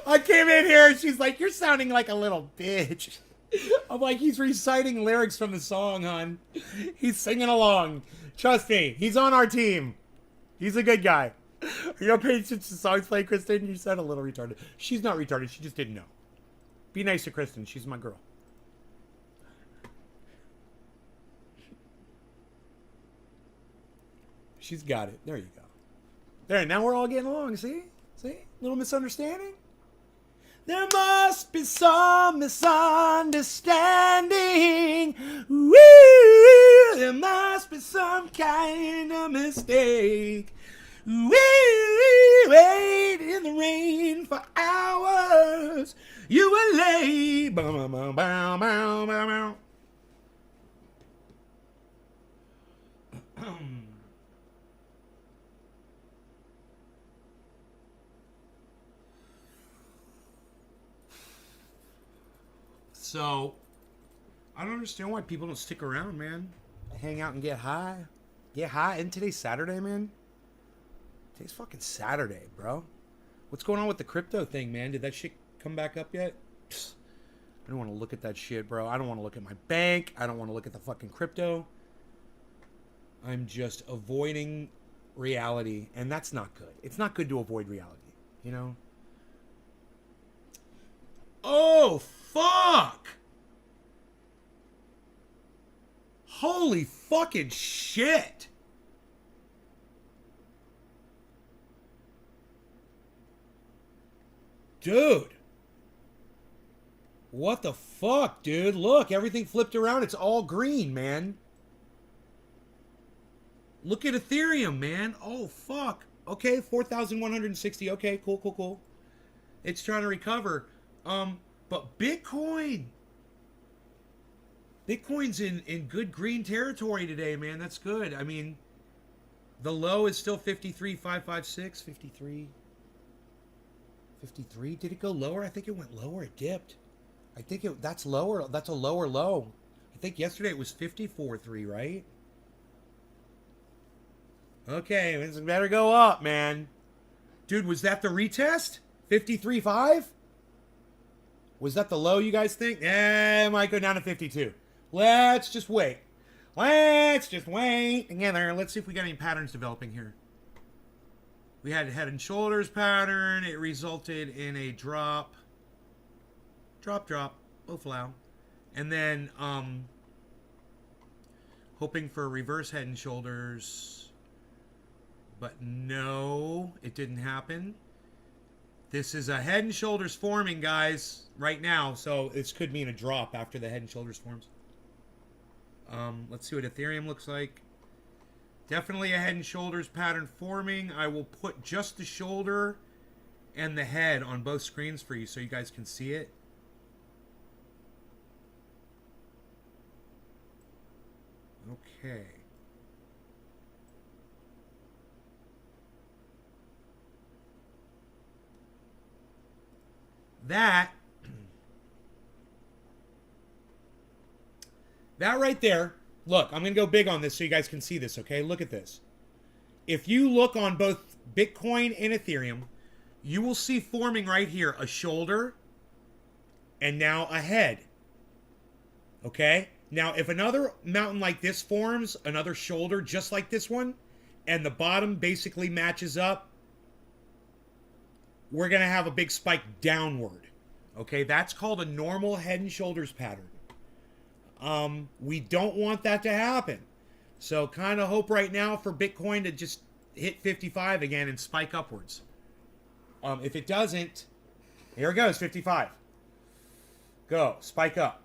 Speaker 1: I came in here and she's like, "You're sounding like a little bitch." I'm like, he's reciting lyrics from the song, hon. He's singing along. Trust me, he's on our team. He's a good guy. Are you not paying attention to the songs play, Kristen? You sound a little retarded. She's not retarded. She just didn't know. Be nice to Kristen. She's my girl. She's got it. There you go. There, now we're all getting along. See? See? Little misunderstanding? There must be some misunderstanding. Woo! There must be some kind of mistake. Woo! Wait in the rain for hours. You were late. Bow, bow, bow, bow, bow, bow. So, I don't understand why people don't stick around, man. Hang out and get high. Get high. And today's Saturday, man. Today's fucking Saturday, bro. What's going on with the crypto thing, man? Did that shit come back up yet? Psst. I don't want to look at that shit, bro. I don't want to look at my bank. I don't want to look at the fucking crypto. I'm just avoiding reality. And that's not good. It's not good to avoid reality, you know? Oh, fuck! Holy fucking shit! Dude! What the fuck, dude? Look, everything flipped around. It's all green, man. Look at Ethereum, man. Oh, fuck. Okay, 4,160. Okay, cool, cool, cool. It's trying to recover. But Bitcoin's in good green territory today, man. That's good. I mean, the low is still 53,556, 53. 53. Did it go lower? I think it went lower. It dipped. I think that's lower. That's a lower low. I think yesterday it was 54.3, right? Okay, it better go up, man. Dude, was that the retest? 53.5? Was that the low, you guys think? It might go down to 52. Let's just wait. Let's just wait together. Let's see if we got any patterns developing here. We had a head and shoulders pattern. It resulted in a drop. Drop. Oh, flow. And then, hoping for a reverse head and shoulders. But no, it didn't happen. This is a head and shoulders forming, guys, right now. So this could mean a drop after the head and shoulders forms. Let's see what Ethereum looks like. Definitely a head and shoulders pattern forming. I will put just the shoulder and the head on both screens for you so you guys can see it. Okay. That right there, look, I'm going to go big on this so you guys can see this, okay? Look at this. If you look on both Bitcoin and Ethereum, you will see forming right here a shoulder and now a head, okay? Now, if another mountain like this forms, another shoulder just like this one, and the bottom basically matches up, we're going to have a big spike downward. Okay, that's called a normal head and shoulders pattern. We don't want that to happen. So kind of hope right now for Bitcoin to just hit 55 again and spike upwards. If it doesn't, here it goes, 55. Go, spike up.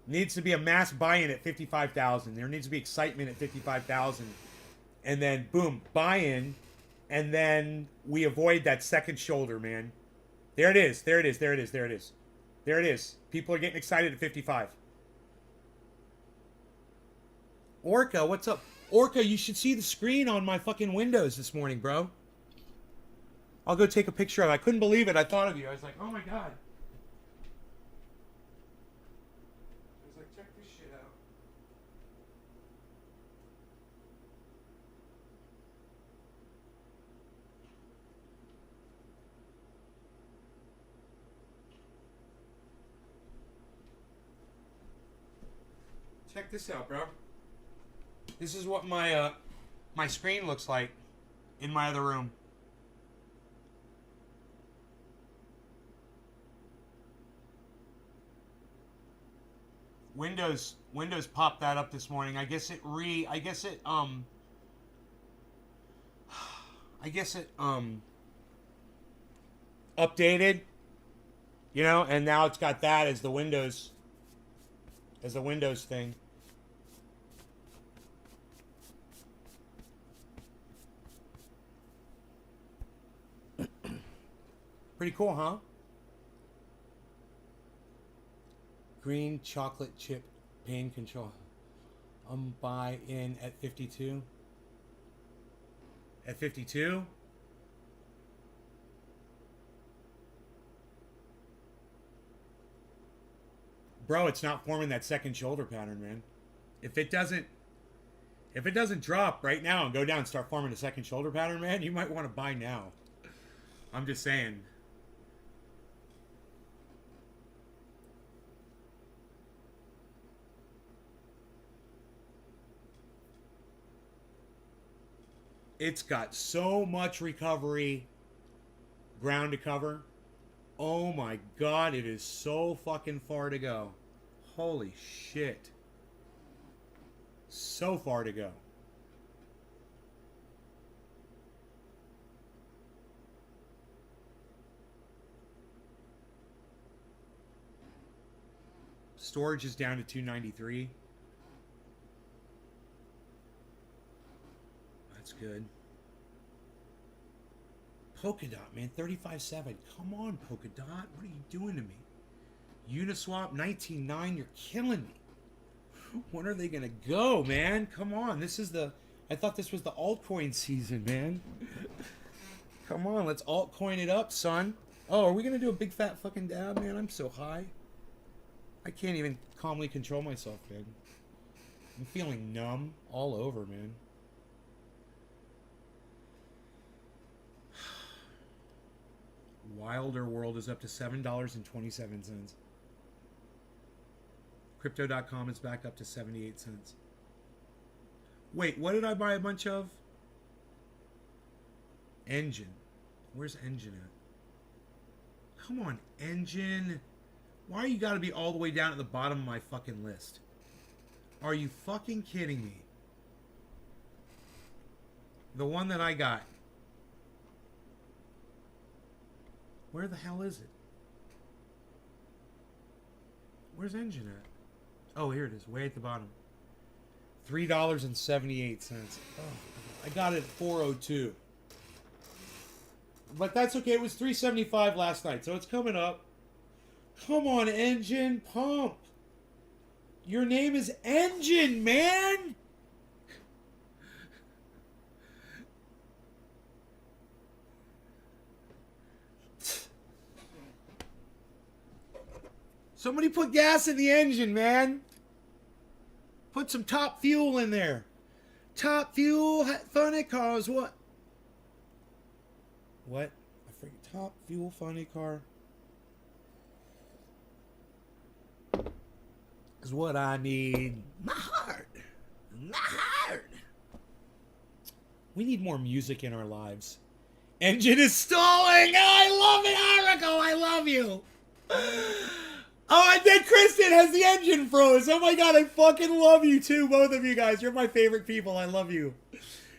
Speaker 1: Needs to be a mass buy-in at 55,000. There needs to be excitement at 55,000. And then, boom, buy-in. And then we avoid that second shoulder, man. There it is. There it is. There it is. There it is. There it is. People are getting excited at 55. Orca, what's up? Orca, you should see the screen on my fucking windows this morning, bro. I'll go take a picture of it. I couldn't believe it. I thought of you. I was like, oh my God. I was like, check this shit out. Check this out, bro. This is what my my screen looks like in my other room. Windows popped that up this morning. I guess it updated, you know, and now it's got that as the Windows thing. Pretty cool, huh? Green chocolate chip pain control. Buy in at 52. At 52? Bro, it's not forming that second shoulder pattern, man. If it doesn't drop right now and go down and start forming a second shoulder pattern, man, you might want to buy now. I'm just saying. It's got so much recovery ground to cover. Oh my god, it is so fucking far to go. Holy shit. So far to go. Storage is down to 293. That's good. Polka Dot, man, 35.7. Come on, Polka Dot. What are you doing to me? Uniswap, 19.9. You're killing me. When are they going to go, man? Come on. I thought this was the altcoin season, man. Come on, let's altcoin it up, son. Oh, are we going to do a big fat fucking dab, man? I'm so high. I can't even calmly control myself, man. I'm feeling numb all over, man. Wilder World is up to $7.27. Crypto.com is back up to 78 cents. Wait, what did I buy a bunch of? Engine. Where's Engine at? Come on, Engine. Why you gotta be all the way down at the bottom of my fucking list? Are you fucking kidding me? The one that I got. Where the hell is it? Where's Engine at? Oh, here it is, way at the bottom. $3.78. Oh, I got it at 402. But that's okay. It was $3.75 last night, so it's coming up. Come on, Engine, pump. Your name is Engine, man. Somebody put gas in the engine, man. Put some Top Fuel in there. Top Fuel, funny cars, what? What? I forget. Top Fuel, funny car. Is what I need. My heart. My heart. We need more music in our lives. Engine is stalling. I love it, Arago. I love you. Oh, and then Kristen has the engine froze. Oh my god, I fucking love you too, both of you guys. You're my favorite people. I love you.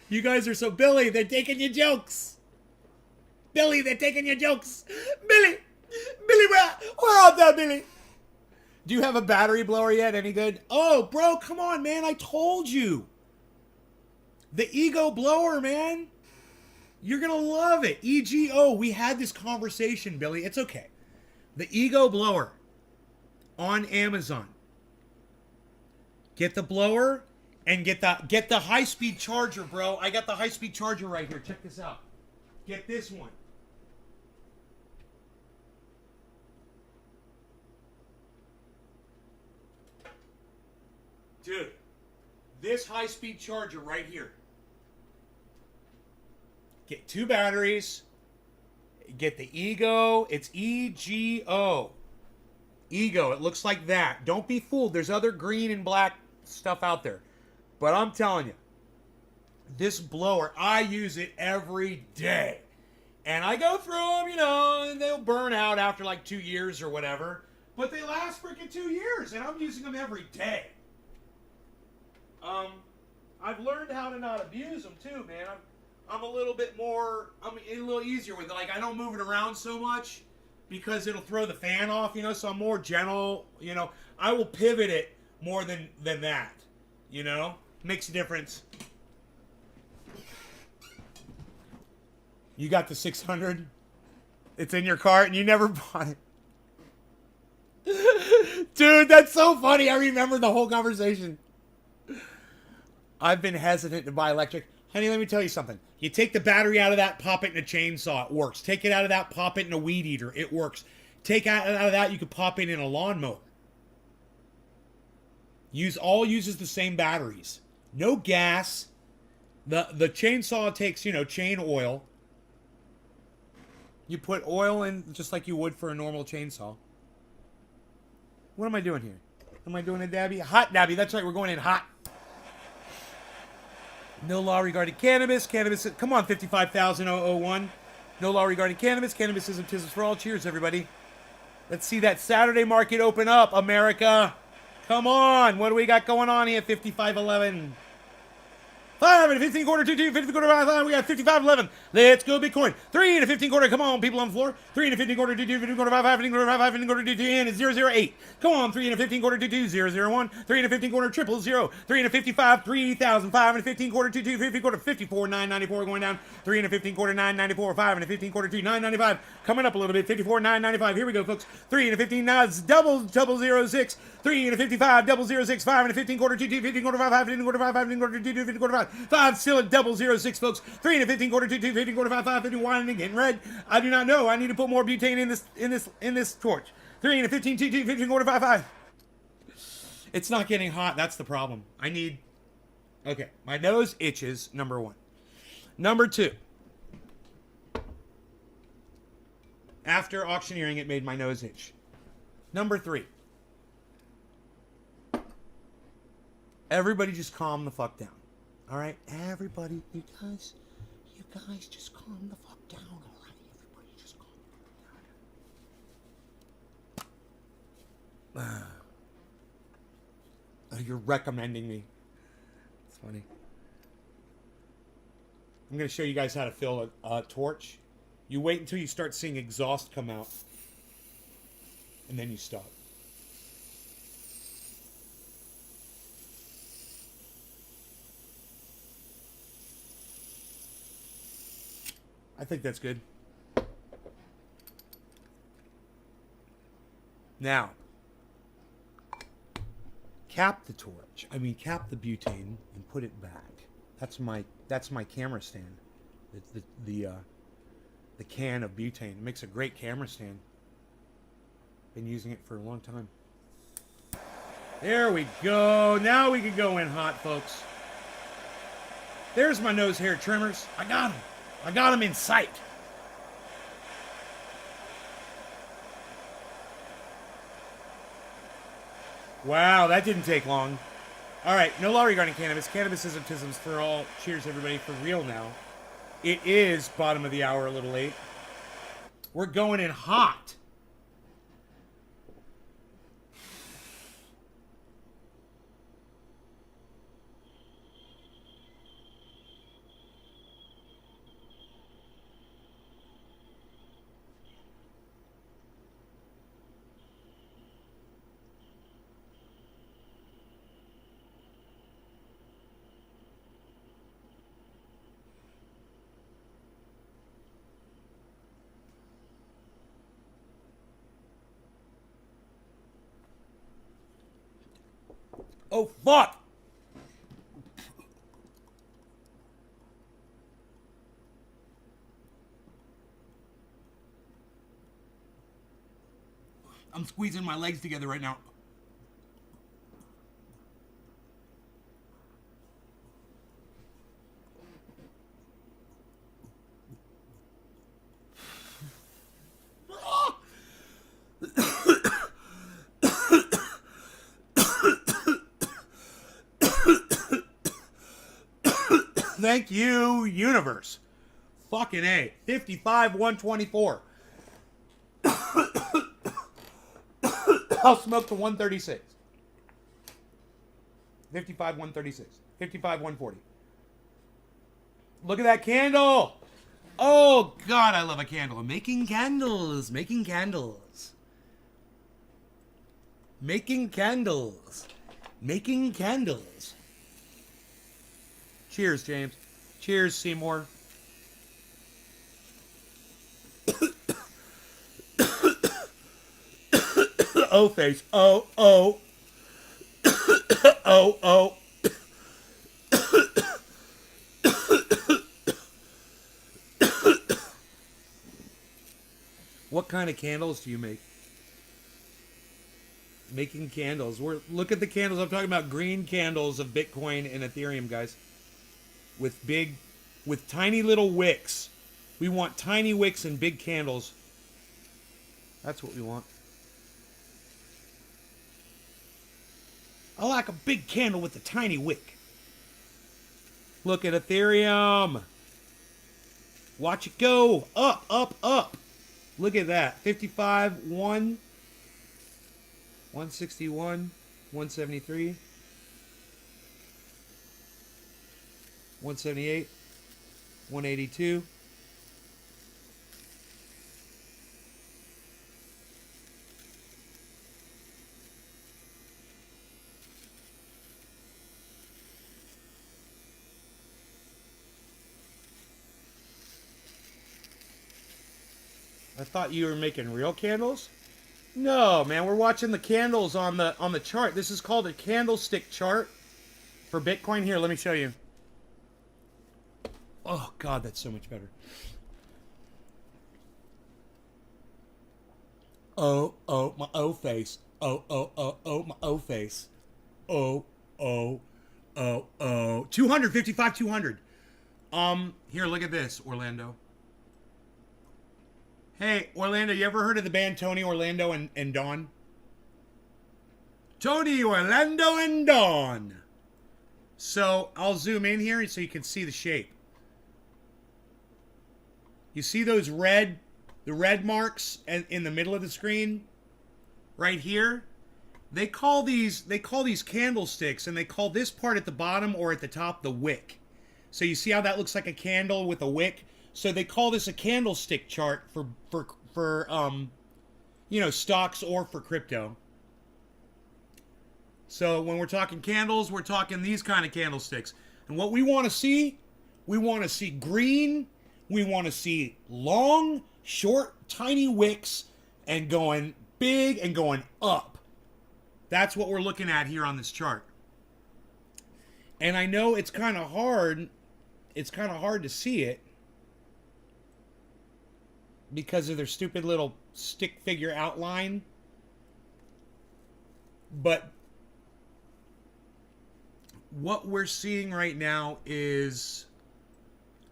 Speaker 1: You guys are so... Billy, they're taking your jokes. Billy, they're taking your jokes. Billy, where are they, Billy? Do you have a battery blower yet? Any good? Oh, bro, come on, man. I told you. The Ego blower, man. You're going to love it. EGO. We had this conversation, Billy. It's okay. The Ego blower. On Amazon. Get the blower and get the high-speed charger, bro. I got the high-speed charger right here. Check this out. Get this one. Dude, this high-speed charger right here. Get 2 batteries. Get the Ego. It's EGO. Ego, it looks like that. Don't be fooled. There's other green and black stuff out there. But I'm telling you, this blower, I use it every day. And I go through them, and they'll burn out after like 2 years or whatever. But they last freaking 2 years, and I'm using them every day. I've learned how to not abuse them too, man. I'm a little bit more, I'm a little easier with it. Like, I don't move it around so much because it'll throw the fan off, so I'm more gentle, I will pivot it more than that, makes a difference. You got the 600? It's in your cart and you never bought it. Dude, that's so funny. I remember the whole conversation. I've been hesitant to buy electric. Honey, let me tell you something. You take the battery out of that, pop it in a chainsaw. It works. Take it out of that, pop it in a weed eater. It works. Take out of that, you could pop it in a lawnmower. Uses the same batteries. No gas. The chainsaw takes, chain oil. You put oil in just like you would for a normal chainsaw. What am I doing here? Am I doing a dabby? Hot dabby. That's right. We're going in hot. No law regarding cannabis. Cannabis. Come on, 55,001. No law regarding cannabis. Cannabis isn't business for all. Cheers, everybody. Let's see that Saturday market open up, America. Come on. What do we got going on here? 5511. 5 and a 15 quarter, 2, 50 quarter, 5, we got 55.11. Let's go Bitcoin. 3 and a 15 quarter, come on, people on the floor. 3 and a 15 quarter, 2, 15 quarter, 5, 15 quarter, 5, 15 quarter, 2, 2, and it's 008. Come on, 3 and a 15 quarter, 2, 2, 001. 3 and a 15 quarter, 000. 3 and a 55, 3,000. 5 and a 15 quarter, 2, 2, 50 quarter, 54, 994 going down. 3 and a 15 quarter, 994. 5 and a 15 quarter, 2, 995. Coming up a little bit, 54, 995. Here we go, folks. 3 and a 15, now it's double 06. 3 and a 55, 006. 5 and a 15 quarter, 2, 2, 15 quarter, 5, 15 quarter, 5, 15 quarter, 2, 2, 50 quarter, 5. 5 still at 006, folks. 3 and a 15 quarter, 2, 2, 15 quarter, 5, 5, 51, and getting red. I do not know. I need to put more butane in this torch. 3 and a 15, 2, 2, 15 quarter, 5, 5. It's not getting hot. That's the problem. Okay, my nose itches, number 1. Number 2. After auctioneering, it made my nose itch. Number 3. Everybody just calm the fuck down. All right? Everybody, you guys just calm the fuck down. All right? Everybody just calm the fuck down. Oh, you're recommending me. It's funny. I'm going to show you guys how to fill a torch. You wait until you start seeing exhaust come out. And then you stop. I think that's good. Now, cap the torch. Cap the butane and put it back. That's my camera stand. It's the can of butane. It makes a great camera stand. Been using it for a long time. There we go. Now we can go in hot, folks. There's my nose hair trimmers. I got them. I got them in sight. Wow, that didn't take long. All right, no law regarding cannabis. Cannabis isn't business for all. Cheers, everybody, for real now. It is bottom of the hour, a little late. We're going in hot. Oh, fuck! I'm squeezing my legs together right now. Thank you, universe. Fucking A. 55,124. I'll smoke to 136. 55,136. 55,140. Look at that candle. Oh, God, I love a candle. Making candles. Making candles. Making candles. Making candles. Cheers, James. Cheers, Seymour. Oh, face. Oh, oh. Oh, oh. What kind of candles do you make? Making candles. Look at the candles. I'm talking about green candles of Bitcoin and Ethereum, guys. With tiny little wicks. We want tiny wicks and big candles. That's what we want. I like a big candle with a tiny wick. Look at Ethereum. Watch it go. Up, up, up. Look at that. 55, 1, 161, 173, 178, 182. I thought you were making real candles? No, man, we're watching the candles on the chart. This is called a candlestick chart for Bitcoin. Here, let me show you. Oh, God, that's so much better. Oh, oh, my O face. Oh, oh, oh, oh, my O face. Oh, oh, oh, oh. 255, 200. Here, look at this, Orlando. Hey, Orlando, you ever heard of the band Tony, Orlando, and Dawn? Tony, Orlando, and Dawn. So, I'll zoom in here so you can see the shape. You see those the red marks in the middle of the screen? Right here? They call these candlesticks, and they call this part at the bottom or at the top the wick. So you see how that looks like a candle with a wick? So they call this a candlestick chart for stocks or for crypto. So when we're talking candles, we're talking these kind of candlesticks. And what we want to see green. We want to see long, short, tiny wicks and going big and going up. That's what we're looking at here on this chart. And I know it's kind of hard. It's kind of hard to see it, because of their stupid little stick figure outline. But what we're seeing right now is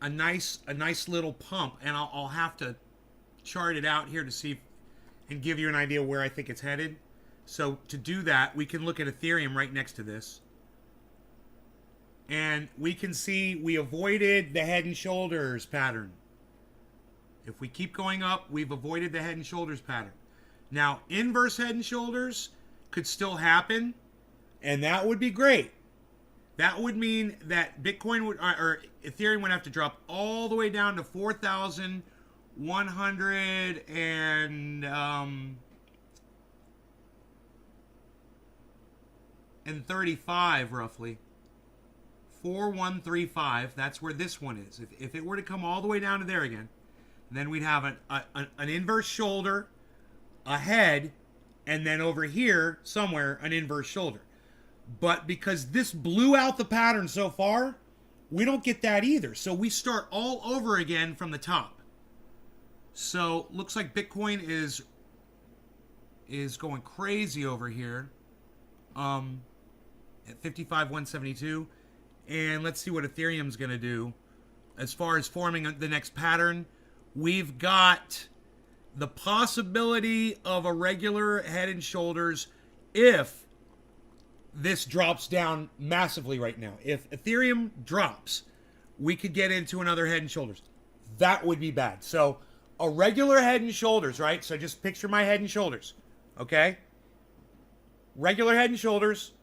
Speaker 1: a nice little pump, and I'll have to chart it out here to see and give you an idea where I think it's headed. So to do that, we can look at Ethereum right next to this. And we can see we avoided the head and shoulders pattern. If we keep going up, we've avoided the head and shoulders pattern. Now, inverse head and shoulders could still happen, and that would be great. That would mean that Bitcoin or Ethereum would have to drop all the way down to 4,135 roughly. 4135. That's where this one is. If it were to come all the way down to there again, then we'd have an inverse shoulder, a head, and then over here somewhere an inverse shoulder. But because this blew out the pattern so far, we don't get that either. So we start all over again from the top. So looks like Bitcoin is going crazy over here at 55,172. And let's see what Ethereum's going to do as far as forming the next pattern. We've got the possibility of a regular head and shoulders if this drops down massively right now. If Ethereum drops, we could get into another Head and Shoulders. That would be bad. So a regular Head and Shoulders, right? So just picture my Head and Shoulders, okay? Regular Head and Shoulders,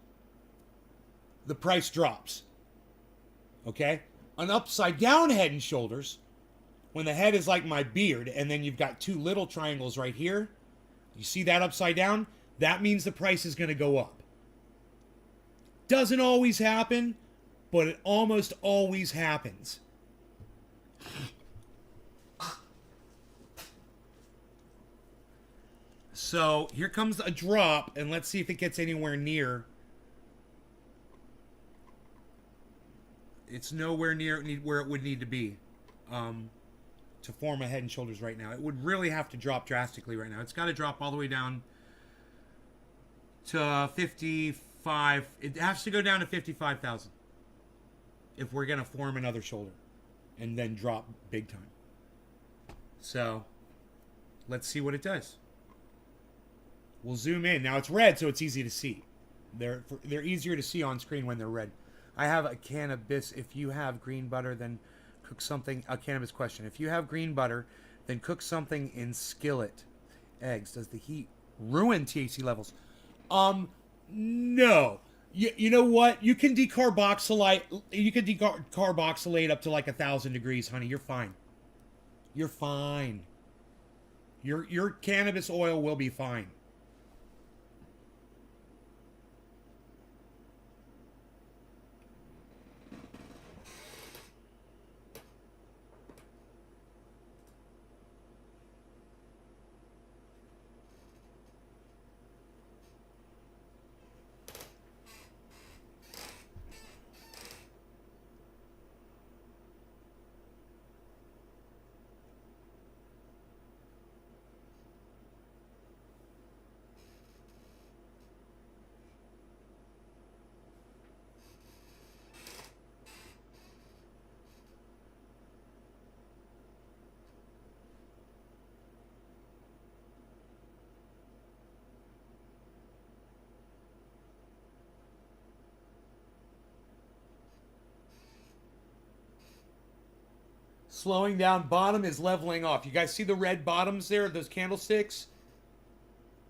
Speaker 1: the price drops, okay? An upside down Head and Shoulders, when the head is like my beard, and then you've got two little triangles right here, you see that upside down? That means the price is going to go up. Doesn't always happen, but it almost always happens. So here comes a drop, and let's see if it gets anywhere near. It's nowhere near where it would need to be to form a Head and Shoulders right now. It would really have to drop drastically right now. It's got to drop all the way down to 55. It has to go down to 55,000 if we're going to form another shoulder and then drop big time. So let's see what it does. We'll zoom in. Now it's red, so it's easy to see. They're easier to see on screen when they're red. I have a cannabis. If you have green butter, then cook something. A cannabis question. If you have green butter, then cook something in skillet. Eggs. Does the heat ruin THC levels? No. You know what? You can decarboxylate. You can decarboxylate up to like 1,000 degrees, honey. You're fine. You're fine. Your cannabis oil will be fine. Slowing down. Bottom is leveling off. You guys see the red bottoms there, those candlesticks?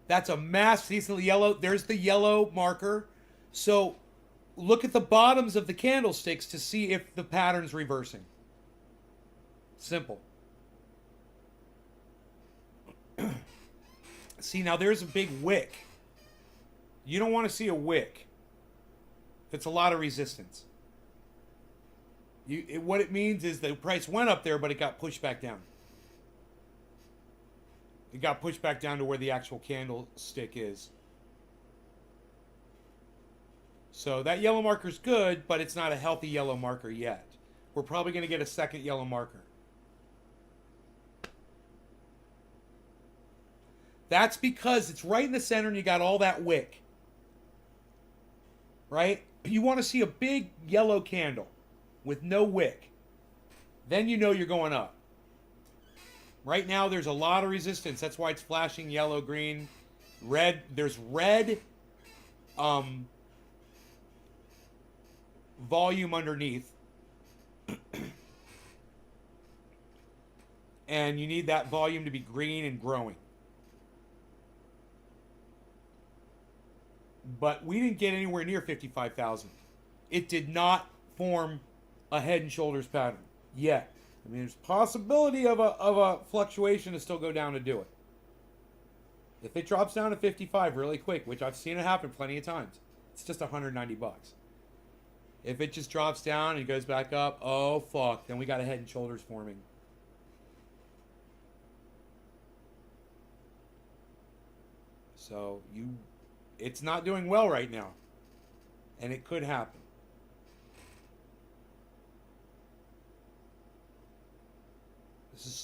Speaker 1: That's a mass decently yellow. There's the yellow marker. So look at the bottoms of the candlesticks to see if the pattern's reversing. Simple. See, now there's a big wick. You don't want to see a wick. That's a lot of resistance. What it means is the price went up there, but it got pushed back down. It got pushed back down to where the actual candlestick is. So that yellow marker's good, but it's not a healthy yellow marker yet. We're probably going to get a second yellow marker. That's because it's right in the center and you got all that wick. Right? You want to see a big yellow candle with no wick. Then you know you're going up. Right now there's a lot of resistance. That's why it's flashing yellow, green, red. There's red volume underneath. And you need that volume to be green and growing. But we didn't get anywhere near 55,000. It did not form a Head and Shoulders pattern yet. I mean, there's possibility of a fluctuation to still go down to do it. If it drops down to 55 really quick, which I've seen it happen plenty of times, it's just $190. If it just drops down and goes back up, oh fuck, then we got a Head and Shoulders forming. So it's not doing well right now, and it could happen.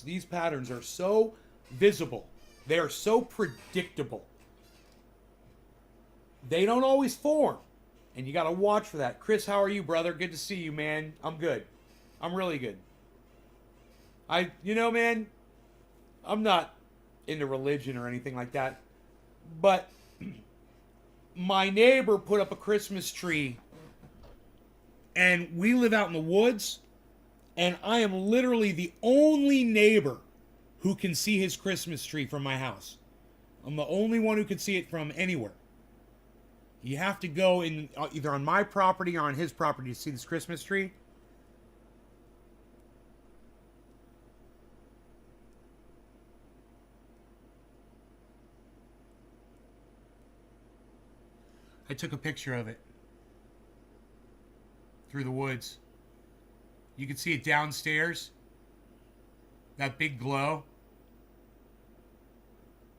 Speaker 1: These patterns are so visible. They are so predictable. They don't always form. And you got to watch for that. Chris, how are you, brother? Good to see you, man. I'm good. I'm really good. Man, I'm not into religion or anything like that. But my neighbor put up a Christmas tree. And we live out in the woods. And I am literally the only neighbor who can see his Christmas tree from my house. I'm the only one who can see it from anywhere. You have to go in either on my property or on his property to see this Christmas tree. I took a picture of it through the woods. You can see it downstairs. That big glow.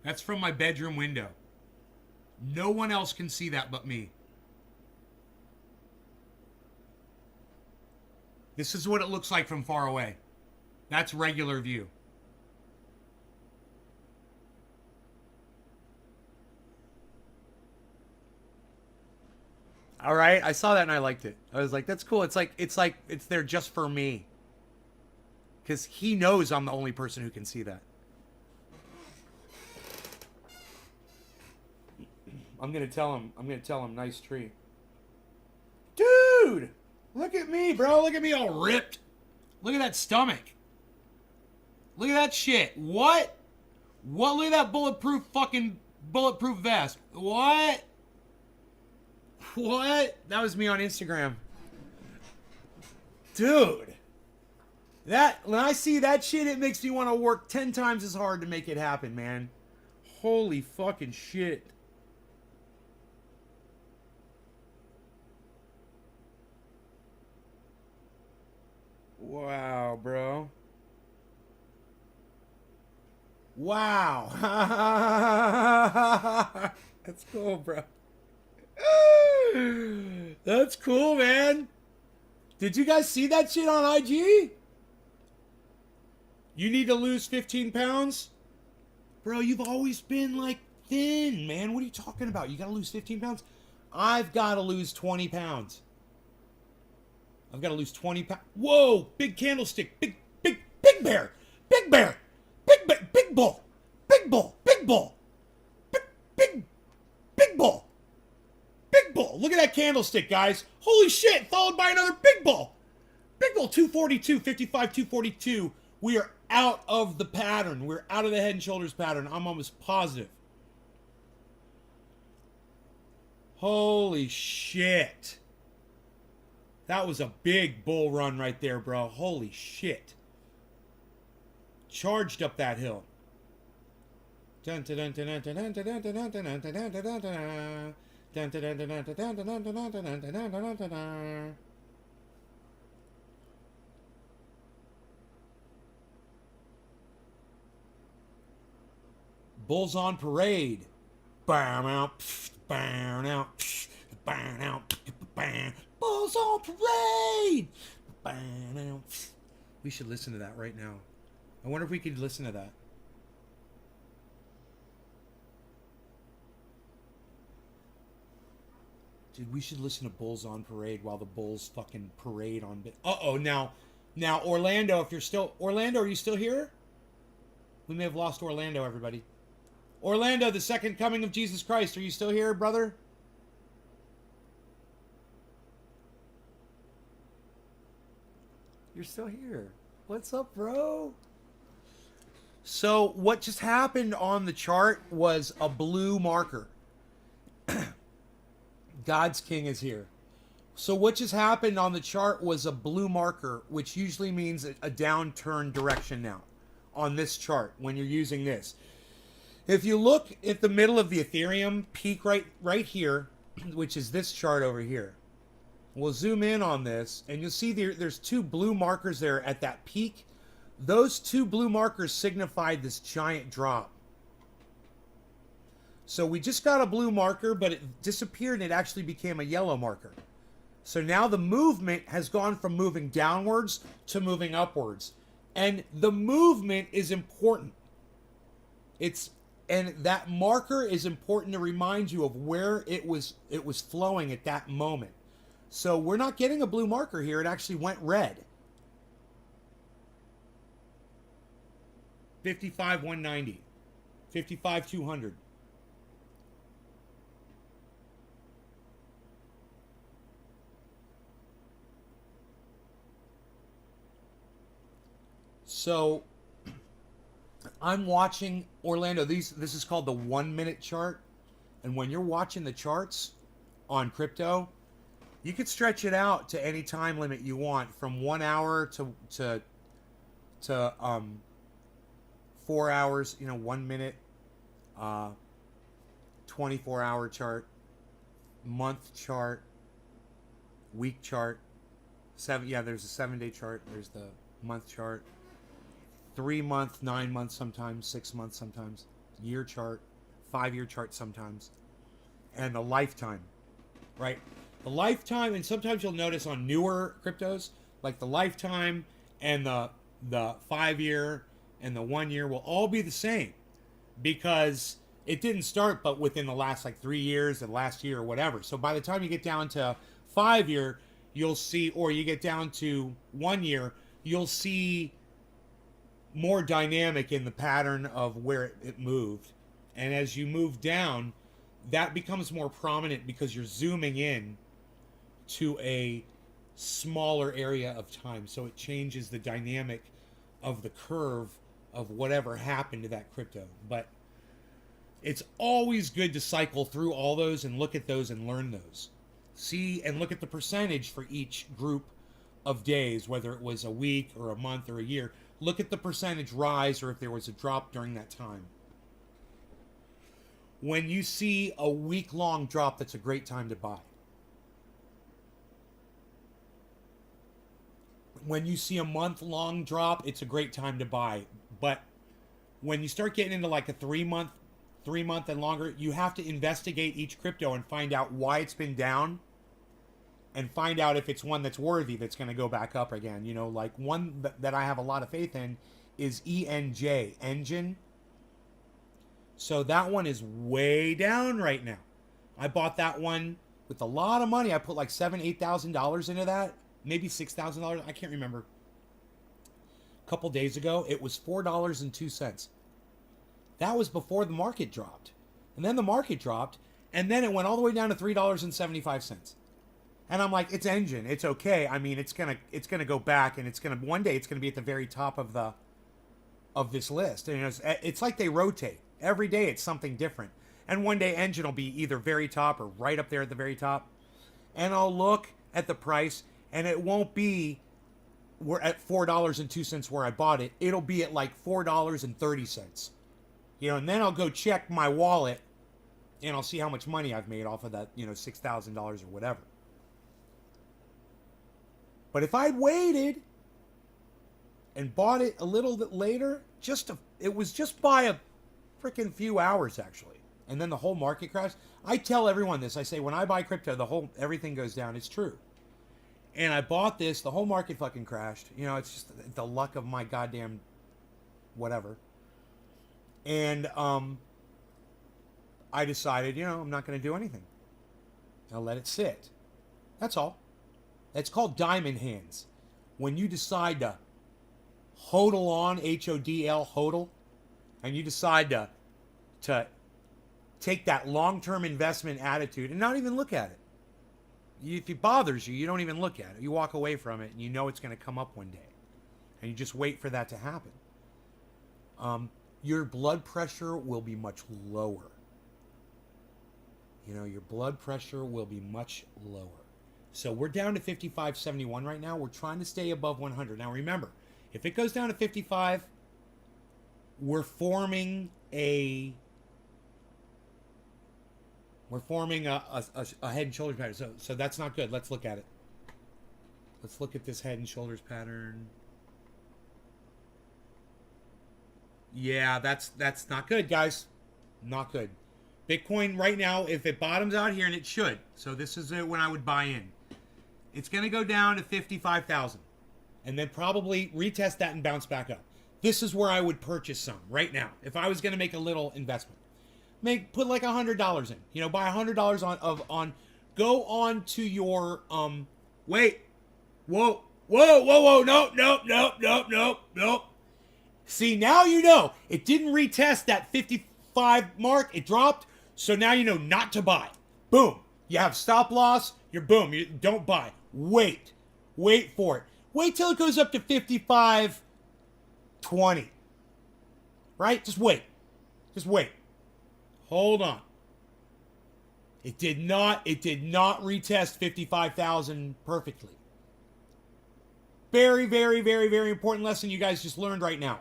Speaker 1: That's from my bedroom window. No one else can see that but me. This is what it looks like from far away. That's regular view. All right, I saw that and I liked it. I was like, that's cool. It's there just for me. Cuz he knows I'm the only person who can see that. I'm going to tell him nice tree. Dude, look at me, bro. Look at me all ripped. Look at that stomach. Look at that shit. What? Look at that bulletproof vest. What? That was me on Instagram. Dude. When I see that shit, it makes me want to work 10 times as hard to make it happen, man. Holy fucking shit. Wow, bro. Wow. That's cool, bro. That's cool, man. Did you guys see that shit on IG? You need to lose 15 pounds? Bro, you've always been like thin, man. What are you talking about? You gotta lose 15 pounds? I've gotta lose 20 pounds. I've got to lose 20 pounds. Whoa! Big candlestick. Big bear. Big bear. Big bull. Big bull. Big bull. Big bull. Big bull. Look at that candlestick, guys. Holy shit. Followed by another big bull. Big bull 242. 55, 242. We are out of the pattern. We're out of the head and shoulders pattern. I'm almost positive. Holy shit. That was a big bull run right there, bro. Holy shit. Charged up that hill. Bulls on parade. Burn out. Burn out. Burn out. Bulls on parade. We should listen to that right now. I wonder if we could listen to that. Dude, we should listen to Bulls on Parade while the Bulls fucking parade on... Uh-oh, now, Orlando, if you're still... Orlando, are you still here? We may have lost Orlando, everybody. Orlando, the second coming of Jesus Christ, are you still here, brother? You're still here. What's up, bro? So, what just happened on the chart was a blue marker. God's King is here. So what just happened on the chart was a blue marker, which usually means a downturn direction now on this chart when you're using this. If you look at the middle of the Ethereum peak right here, which is this chart over here, we'll zoom in on this and you'll see there's two blue markers there at that peak. Those two blue markers signified this giant drop. So we just got a blue marker, but it disappeared and it actually became a yellow marker. So now the movement has gone from moving downwards to moving upwards. And the movement is important. And that marker is important to remind you of where it was flowing at that moment. So we're not getting a blue marker here. It actually went red. 55, 190. 55, 200. So I'm watching Orlando. This is called the 1 minute chart. And when you're watching the charts on crypto, you could stretch it out to any time limit you want, from 1 hour to 4 hours, 1 minute, 24-hour chart, month chart, week chart, there's a 7-day chart, there's the month chart, 3 month, 9 months sometimes, 6 months sometimes, year chart, 5-year chart sometimes, and the lifetime, right? The lifetime, and sometimes you'll notice on newer cryptos, like the lifetime and the 5-year and the 1 year will all be the same, because it didn't start but within the last 3 years, the last year or whatever. So by the time you get down to 5-year, you'll see, or you get down to 1 year, you'll see more dynamic in the pattern of where it moved. And as you move down, that becomes more prominent because you're zooming in to a smaller area of time. So it changes the dynamic of the curve of whatever happened to that crypto. But it's always good to cycle through all those and look at those and learn those. See and look at the percentage for each group of days, whether it was a week or a month or a year. Look at the percentage rise, or if there was a drop during that time. When you see a week-long drop, that's a great time to buy. When you see a month-long drop, it's a great time to buy. But when you start getting into a 3 month and longer, you have to investigate each crypto and find out why it's been down, and find out if it's one that's worthy, that's going to go back up again. One that I have a lot of faith in is ENJ, Engine. So that one is way down right now. I bought that one with a lot of money. I put $7,000-8,000 into that, maybe $6,000. I can't remember. A couple days ago, it was $4.02. That was before the market dropped. And then the market dropped, and then it went all the way down to $3.75. And I'm like, it's Engine, it's okay. I mean, it's gonna go back, and one day it's gonna be at the very top of this list. And it's like they rotate. Every day it's something different. And one day Engine will be either very top or right up there at the very top. And I'll look at the price, and it won't be we're at $4.02 where I bought it. It'll be at $4.30. And then I'll go check my wallet, and I'll see how much money I've made off of that, $6,000 or whatever. But if I'd waited and bought it a little bit later, it was just by a freaking few hours, actually. And then the whole market crashed. I tell everyone this. I say, when I buy crypto, everything goes down. It's true. And I bought this. The whole market fucking crashed. It's just the luck of my goddamn whatever. And I decided, I'm not going to do anything. I'll let it sit. That's all. It's called diamond hands. When you decide to hodl on, HODL, hodl, and you decide to take that long-term investment attitude and not even look at it. If it bothers you, you don't even look at it. You walk away from it, and you know it's going to come up one day. And you just wait for that to happen. Your blood pressure will be much lower. Your blood pressure will be much lower. So we're down to 55.71 right now. We're trying to stay above 100. Now remember, if it goes down to 55, we're forming a head and shoulders pattern. So that's not good. Let's look at it. Let's look at this head and shoulders pattern. Yeah, that's not good, guys. Not good. Bitcoin right now, if it bottoms out here, and it should, so this is when I would buy in. It's going to go down to 55,000, and then probably retest that and bounce back up. This is where I would purchase some right now if I was going to make a little investment. Put $100 in. Buy $100 on. Go on to your Wait. Whoa. Nope. See, now it didn't retest that 55 mark. It dropped. So now you know not to buy. Boom. You have stop loss. You don't buy. Wait for it. Wait till it goes up to 55. 20. Right? Just wait. Just wait. Hold on. It did not retest 55,000 perfectly. Very, very, very, very important lesson you guys just learned right now.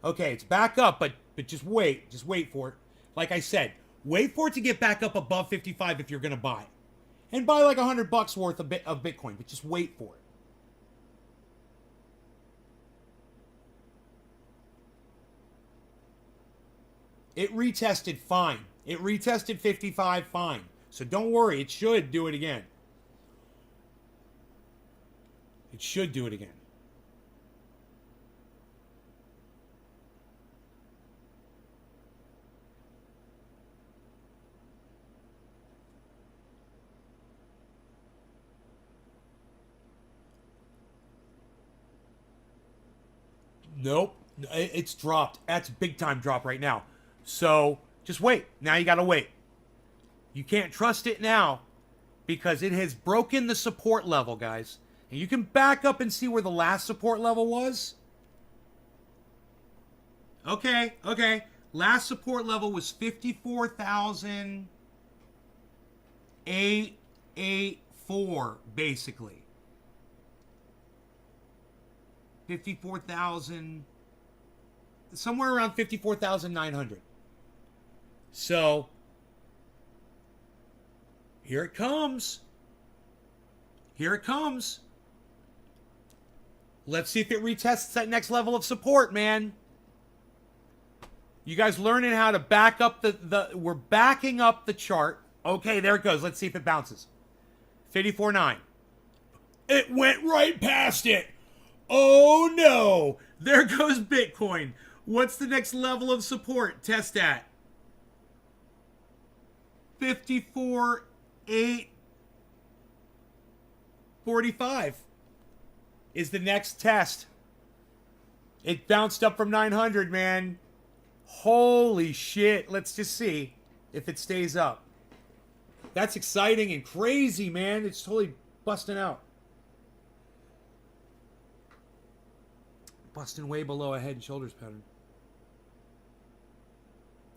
Speaker 1: Okay, it's back up, but just wait. Just wait for it. Like I said, wait for it to get back up above 55 if you're going to buy. And buy like $100 worth of Bitcoin, but just wait for it. It retested fine. It retested 55 fine. So don't worry, it should do it again. It should do it again. Nope. It's dropped. That's a big time drop right now. So just wait. Now you got to wait. You can't trust it now because it has broken the support level, guys. And you can back up and see where the last support level was. Okay. Last support level was 54,884, basically. 54,000, somewhere around 54,900. So, here it comes. Here it comes. Let's see if it retests that next level of support, man. You guys learning how to back up we're backing up the chart. Okay, there it goes. Let's see if it bounces. 54.9. It went right past it. Oh no. There goes Bitcoin. What's the next level of support? Test that. 54,845 is the next test. It bounced up from 900, man. Holy shit. Let's just see if it stays up. That's exciting and crazy, man. It's totally busting out. Busting way below a head and shoulders pattern.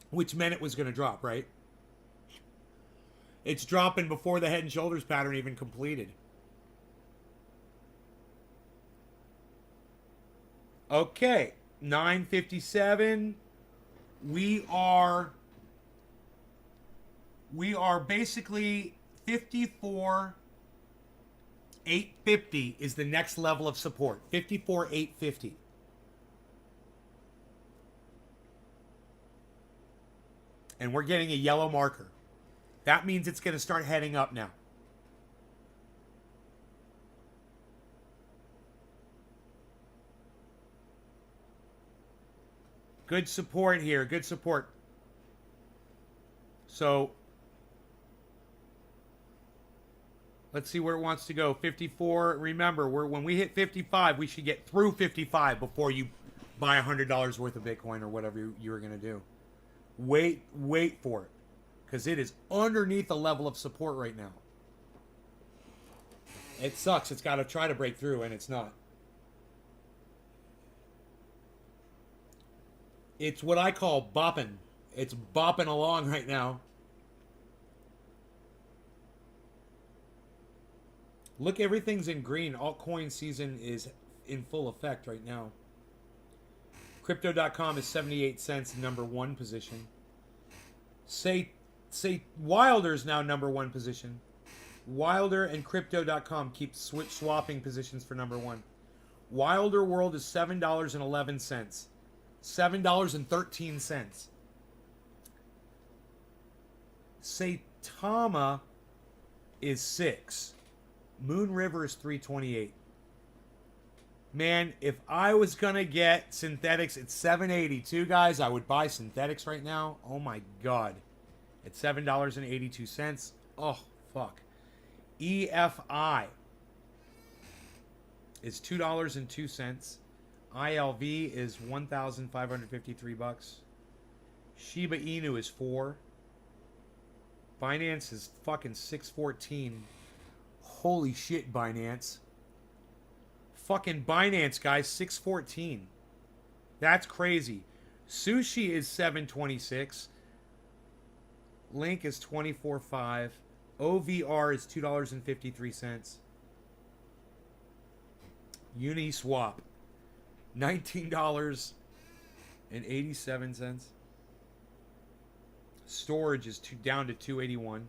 Speaker 1: Which meant it was going to drop, right? It's dropping before the head and shoulders pattern even completed. Okay, 957. We are basically 54,850 is the next level of support. 54,850. And we're getting a yellow marker. That means it's going to start heading up now. Good support here. Good support. So, let's see where it wants to go. 54. Remember, when we hit 55, we should get through 55 before you buy $100 worth of Bitcoin or whatever you were going to do. Wait for it. Because it is underneath the level of support right now. It sucks. It's got to try to break through, and it's not. It's what I call bopping. It's bopping along right now. Look, everything's in green. Altcoin season is in full effect right now. Crypto.com is 78 cents, number one position. Say Wilder's now number one position. Wilder and Crypto.com keep swapping positions for number one. Wilder World is $7.11. $7.13. Saitama is 6. Moon River is 328. Man, if I was gonna get synthetics at 782, guys, I would buy synthetics right now. Oh my god. At $7.82. Oh, fuck. EFI is $2.02. ILV is $1,553. Shiba Inu is 4. Binance is fucking 614. Holy shit, Binance. Fucking Binance, guys, 614. That's crazy. Sushi is 726. Link is 24.5. OVR is $2.53. Uniswap, $19.87. Storage is down to 281.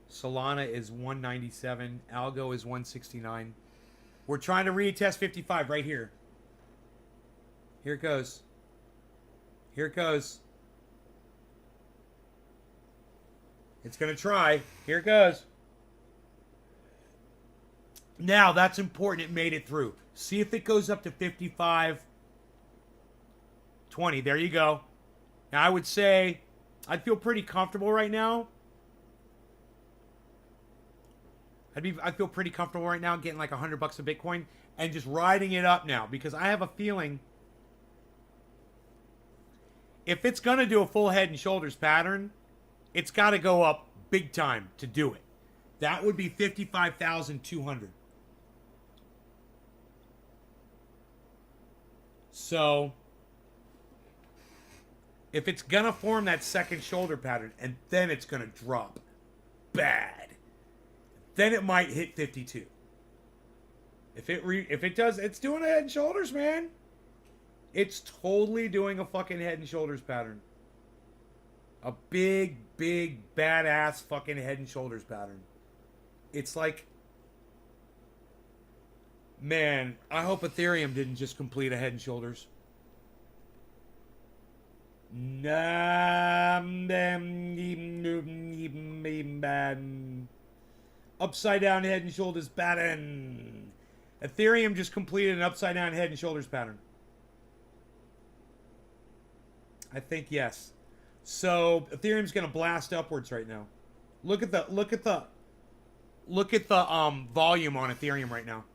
Speaker 1: Solana is 197. Algo is 169. We're trying to retest 55 right here. Here it goes. Here it goes. It's going to try. Here it goes. Now, that's important. It made it through. See if it goes up to 55.20. There you go. Now, I would say I'd feel pretty comfortable right now. I'd feel pretty comfortable right now getting like $100 of Bitcoin and just riding it up now, because I have a feeling if it's going to do a full head and shoulders pattern, it's got to go up big time to do it. That would be 55,200. So if it's going to form that second shoulder pattern and then it's going to drop bad, then it might hit 52. If it does, it's doing a head and shoulders, man. It's totally doing a fucking head and shoulders pattern. A big, big, badass fucking head and shoulders pattern. It's like, man, I hope Ethereum didn't just complete a head and shoulders. Upside down head and shoulders pattern. Ethereum just completed an upside down head and shoulders pattern. I think yes. So Ethereum's gonna blast upwards right now. Look at the volume on Ethereum right now.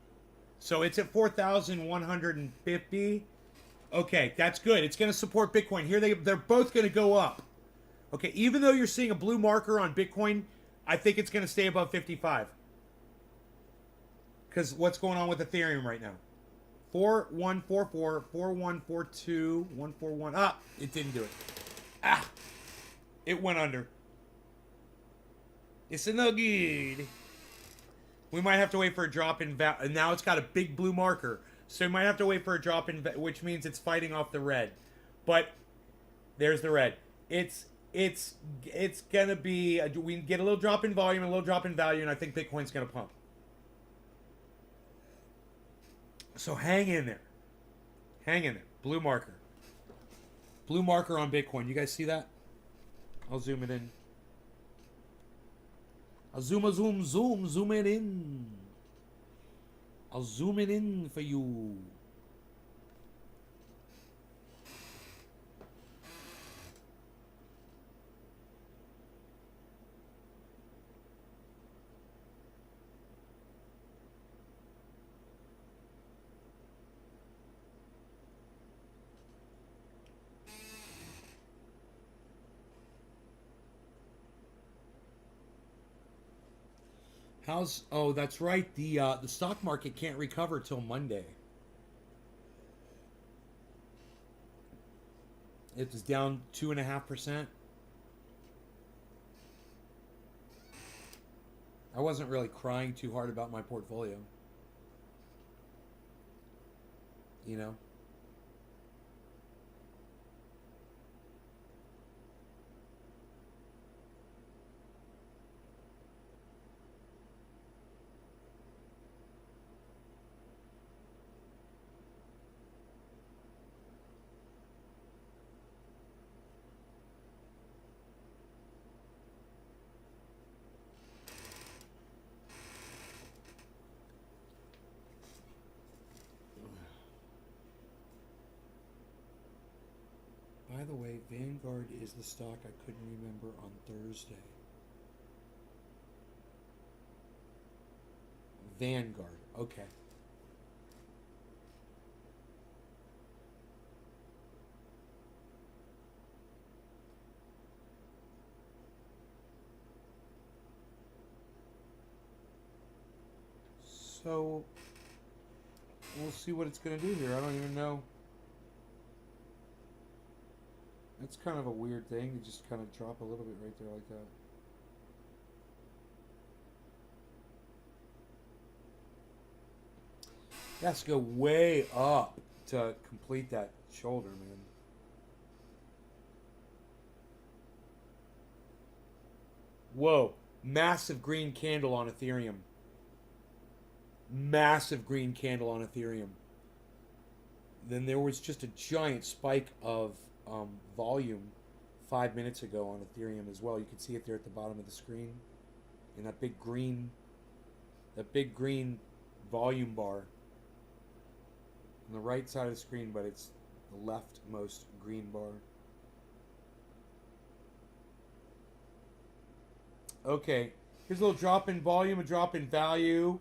Speaker 1: So it's at 4,150. Okay, that's good. It's gonna support Bitcoin. Here they're both gonna go up. Okay, even though you're seeing a blue marker on Bitcoin, I think it's gonna stay above 55. Because what's going on with Ethereum right now? 4144, 4142, 141. Ah, it didn't do it. Ah, it went under. It's no good. We might have to wait for a drop in value. And now it's got a big blue marker. So we might have to wait for a drop in, which means it's fighting off the red. But there's the red. It's gonna be. We get a little drop in volume, a little drop in value, and I think Bitcoin's gonna pump. So hang in there. Hang in there. Blue marker. Blue marker on Bitcoin. You guys see that? I'll zoom it in. I'll zoom it in. I'll zoom it in for you. Oh, that's right. The stock market can't recover till Monday. It was down 2.5%. I wasn't really crying too hard about my portfolio. You know? By the way, Vanguard is the stock I couldn't remember on Thursday. Vanguard, okay. So we'll see what it's going to do here. I don't even know. It's kind of a weird thing to just kind of drop a little bit right there like that. It has to go way up to complete that shoulder, man. Whoa. Massive green candle on Ethereum. Massive green candle on Ethereum. Then there was just a giant spike of volume 5 minutes ago on Ethereum as well. You can see it there at the bottom of the screen. And that big green volume bar on the right side of the screen, but it's the leftmost green bar. Okay, here's a little drop in volume, a drop in value,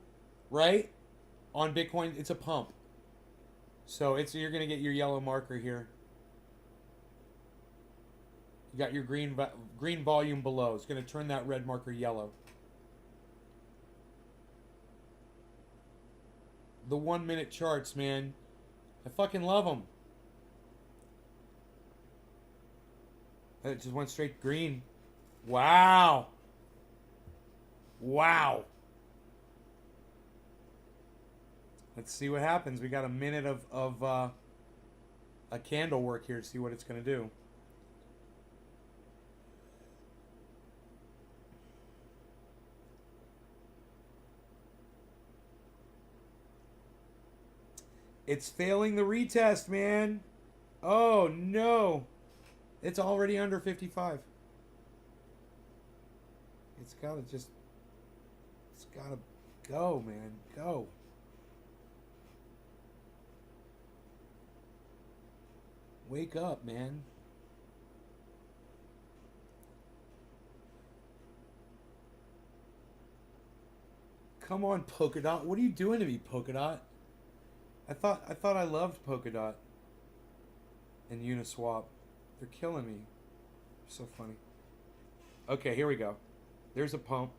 Speaker 1: right? On Bitcoin, it's a pump. So you're gonna get your yellow marker here. You got your green volume below. It's gonna turn that red marker yellow. The 1 minute charts, man. I fucking love them. It just went straight green. Wow. Wow. Let's see what happens. We got a minute of a candle work here to see what it's going to do. It's failing the retest, man. Oh, no. It's already under 55. It's got to go, man. Go. Wake up, man. Come on, Polkadot. What are you doing to me, Polkadot? I thought I loved Polkadot and Uniswap. They're killing me. So funny. Okay, here we go. There's a pump.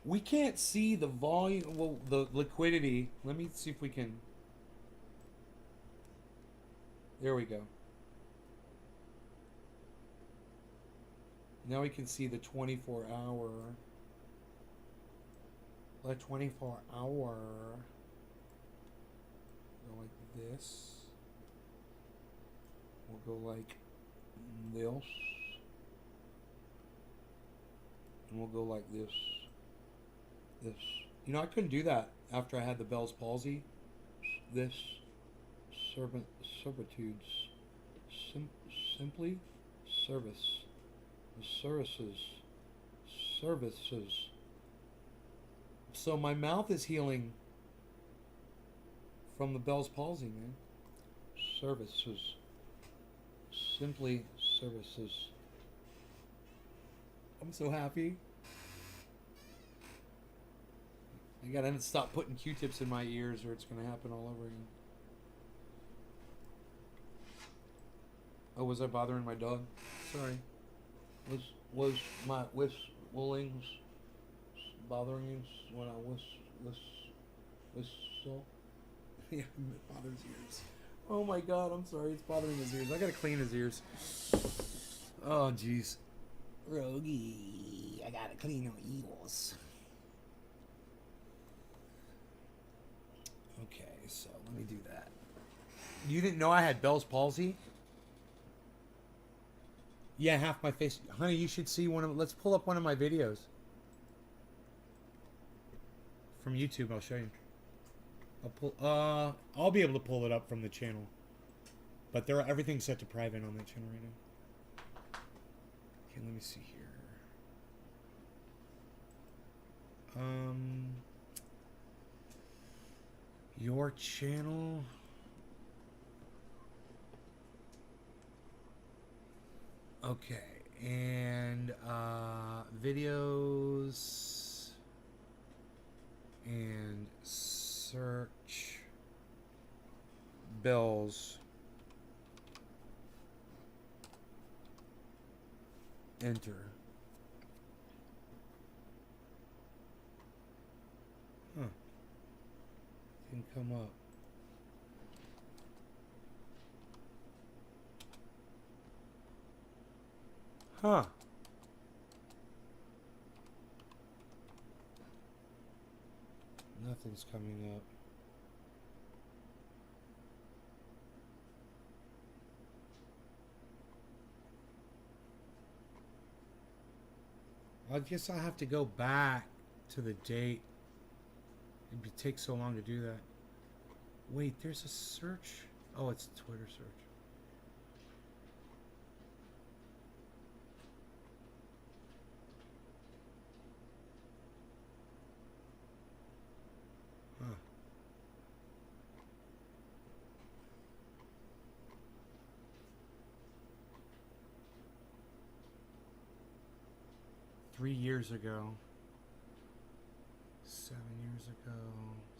Speaker 1: We can't see the volume, well, the liquidity. Let me see if we can. There we go. Now we can see the 24 hour. The 24 hour. Go like this. We'll go like this. And we'll go like this. This. You know, I couldn't do that after I had the Bell's palsy. This. Servitudes. Simply. Service. Services. So my mouth is healing from the Bell's palsy, man. Services. Simply services. I'm so happy. I gotta stop putting Q-tips in my ears or it's gonna happen all over again. Oh, was I bothering my dog? Sorry. Was my whistlings bothering you when I whistle? Yeah, it bothers ears. Oh my god, I'm sorry, it's bothering his ears. I gotta clean his ears. Oh jeez. Rogie, I gotta clean your ears. Okay, so let me do that. You didn't know I had Bell's palsy? Yeah, half my face. Honey, you should see one of. Let's pull up one of my videos from YouTube. I'll show you. I'll be able to pull it up from the channel, but everything's set to private on that channel right now. Okay, let me see here. Your channel. Okay, and videos and search Bell's, enter. fucking come up. Huh. Nothing's coming up. I guess I have to go back to the date. It takes so long to do that. Wait, there's a search. Oh, it's a Twitter search. Huh. Three years ago. 7 years ago.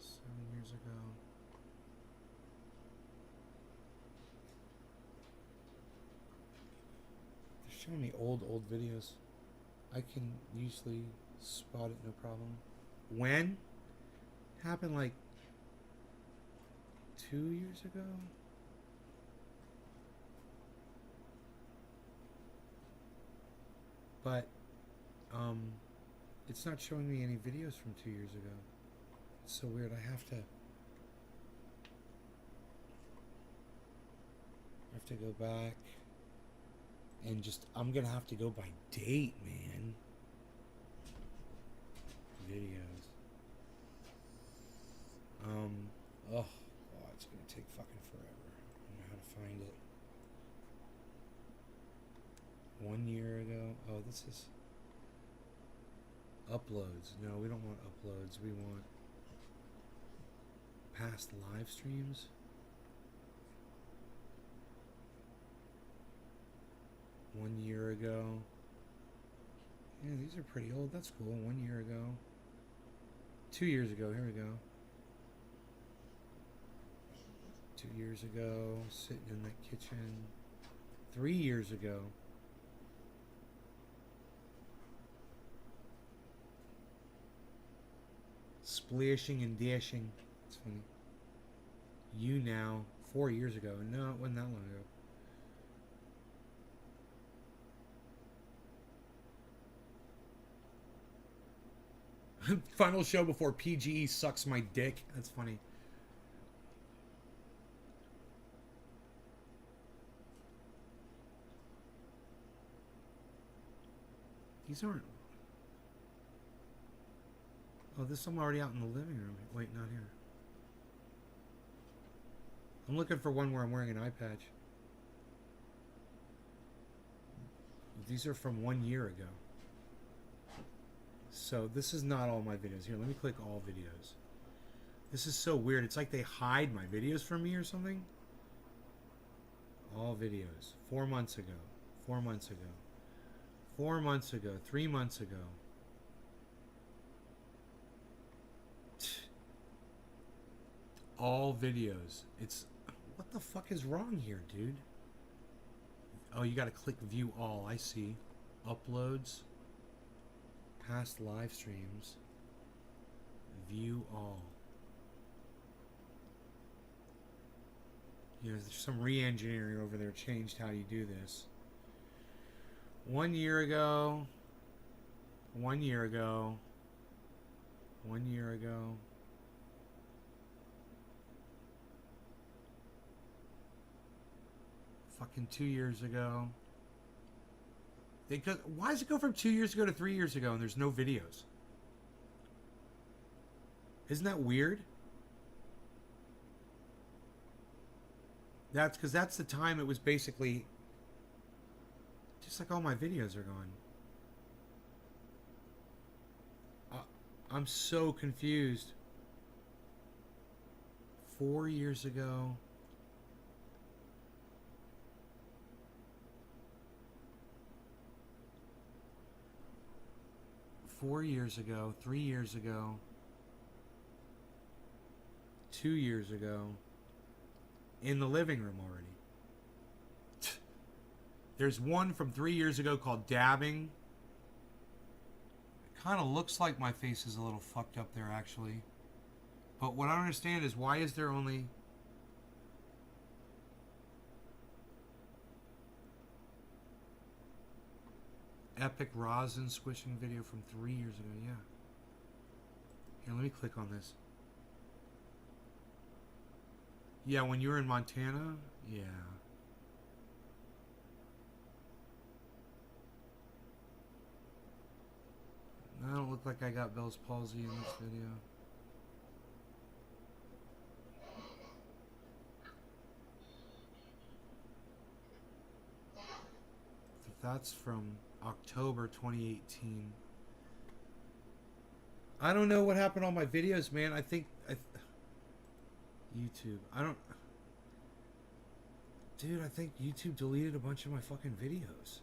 Speaker 1: 7 years ago. They're showing me old videos. I can usually spot it, no problem. When? Happened like 2 years ago? But it's not showing me any videos from 2 years ago. It's so weird. I have to go back and just, I'm gonna have to go by date, man. Videos. Oh, it's gonna take fucking forever. I don't know how to find it. 1 year ago. Oh, this is uploads. No, we don't want uploads. We want past live streams. One year ago. Yeah, these are pretty old. That's cool. 1 year ago. 2 years ago. Here we go. 2 years ago. Sitting in that kitchen. 3 years ago. Splashing and dashing. It's funny. You now. 4 years ago. No, it wasn't that long ago. Final show before PGE sucks my dick. That's funny. These aren't. Oh, this I'm already out in the living room. Wait, not here. I'm looking for one where I'm wearing an eye patch. These are from 1 year ago. So this is not all my videos. Here, let me click all videos. This is so weird. It's like they hide my videos from me or something. All videos. 4 months ago. 4 months ago. 4 months ago. 3 months ago. All videos. It's... What the fuck is wrong here, dude? Oh, you gotta click view all. I see. Uploads. Past live streams. View all. You know, there's some re-engineering over there changed how you do this. 1 year ago. 1 year ago. 1 year ago. Fucking 2 years ago. Why does it go from 2 years ago to 3 years ago and there's no videos? Isn't that weird? That's because that's the time it was basically just like all my videos are gone. I'm so confused. 4 years ago. 4 years ago, 3 years ago, 2 years ago, in the living room already. There's one from 3 years ago called Dabbing. It kind of looks like my face is a little fucked up there, actually. But what I don't understand is why is there only... Epic rosin squishing video from 3 years ago, yeah. Here, let me click on this. Yeah, when you were in Montana? Yeah. I don't look like I got Bell's palsy in this video. That's from October 2018. I don't know what happened on my videos, man. I think... YouTube. I don't... Dude, I think YouTube deleted a bunch of my fucking videos.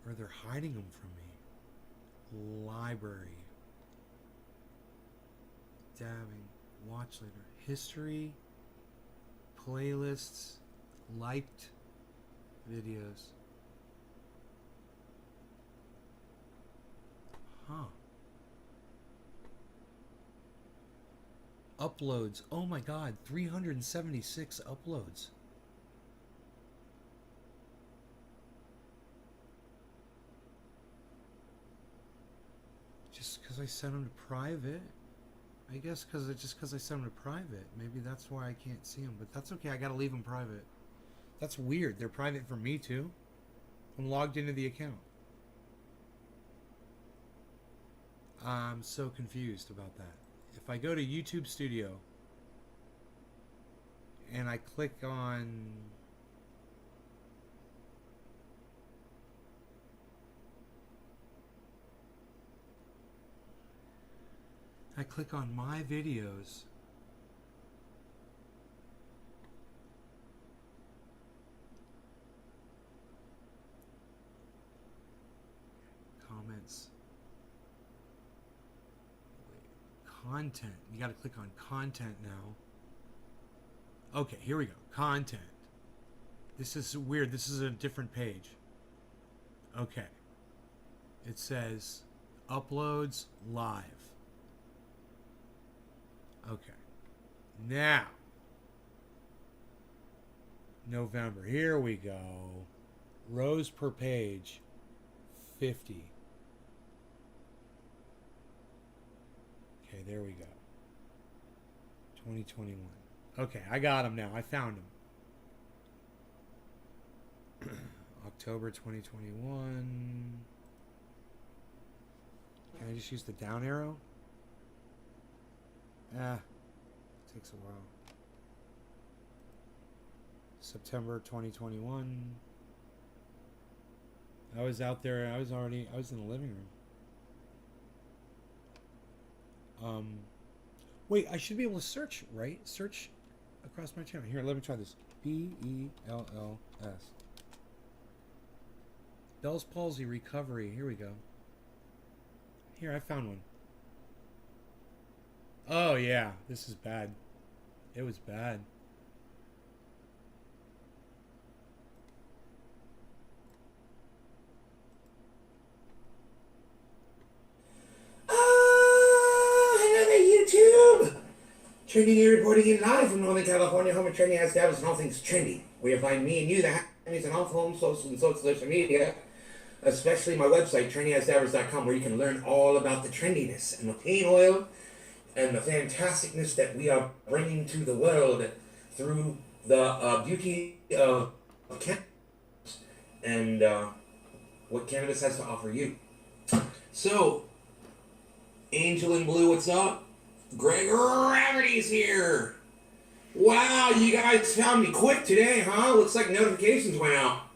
Speaker 1: Or they're hiding them from me. Library. Dabbing. Watch later. History. Playlists. Liked videos. Huh. Uploads. Oh my god, 376 uploads. Just because I sent them to private. I guess just because I sent them to private. Maybe that's why I can't see them. But that's okay, I gotta leave them private. That's weird. They're private for me too. I'm logged into the account. I'm so confused about that. If I go to YouTube Studio and I click on my videos, comments, content. You got to click on content now. Okay, here we go. Content. This is weird. This is a different page. Okay. It says uploads live. Okay. Now. November. Here we go. Rows per page. 50. Okay, there we go. 2021. Okay, I got them now. I found them. October 2021. Can I just use the down arrow? Takes a while. September 2021. I was out there. I was in the living room. Wait, I should be able to search, right? Search across my channel. Here, let me try this. BELLS. Bell's palsy recovery. Here we go. Here, I found one. Oh, yeah. This is bad. It was bad.
Speaker 3: Trendy News reporting in live from Northern California, home of Trendy has established and all things trendy. Where you'll find me and you, the happenings and all home social media, especially my website, trendyhastavers.com, where you can learn all about the trendiness and the pain oil and the fantasticness that we are bringing to the world through the beauty of cannabis and what cannabis has to offer you. So, Angel in Blue, what's up? Greg Gravity's here. Wow, you guys found me quick today, huh? Looks like notifications went out.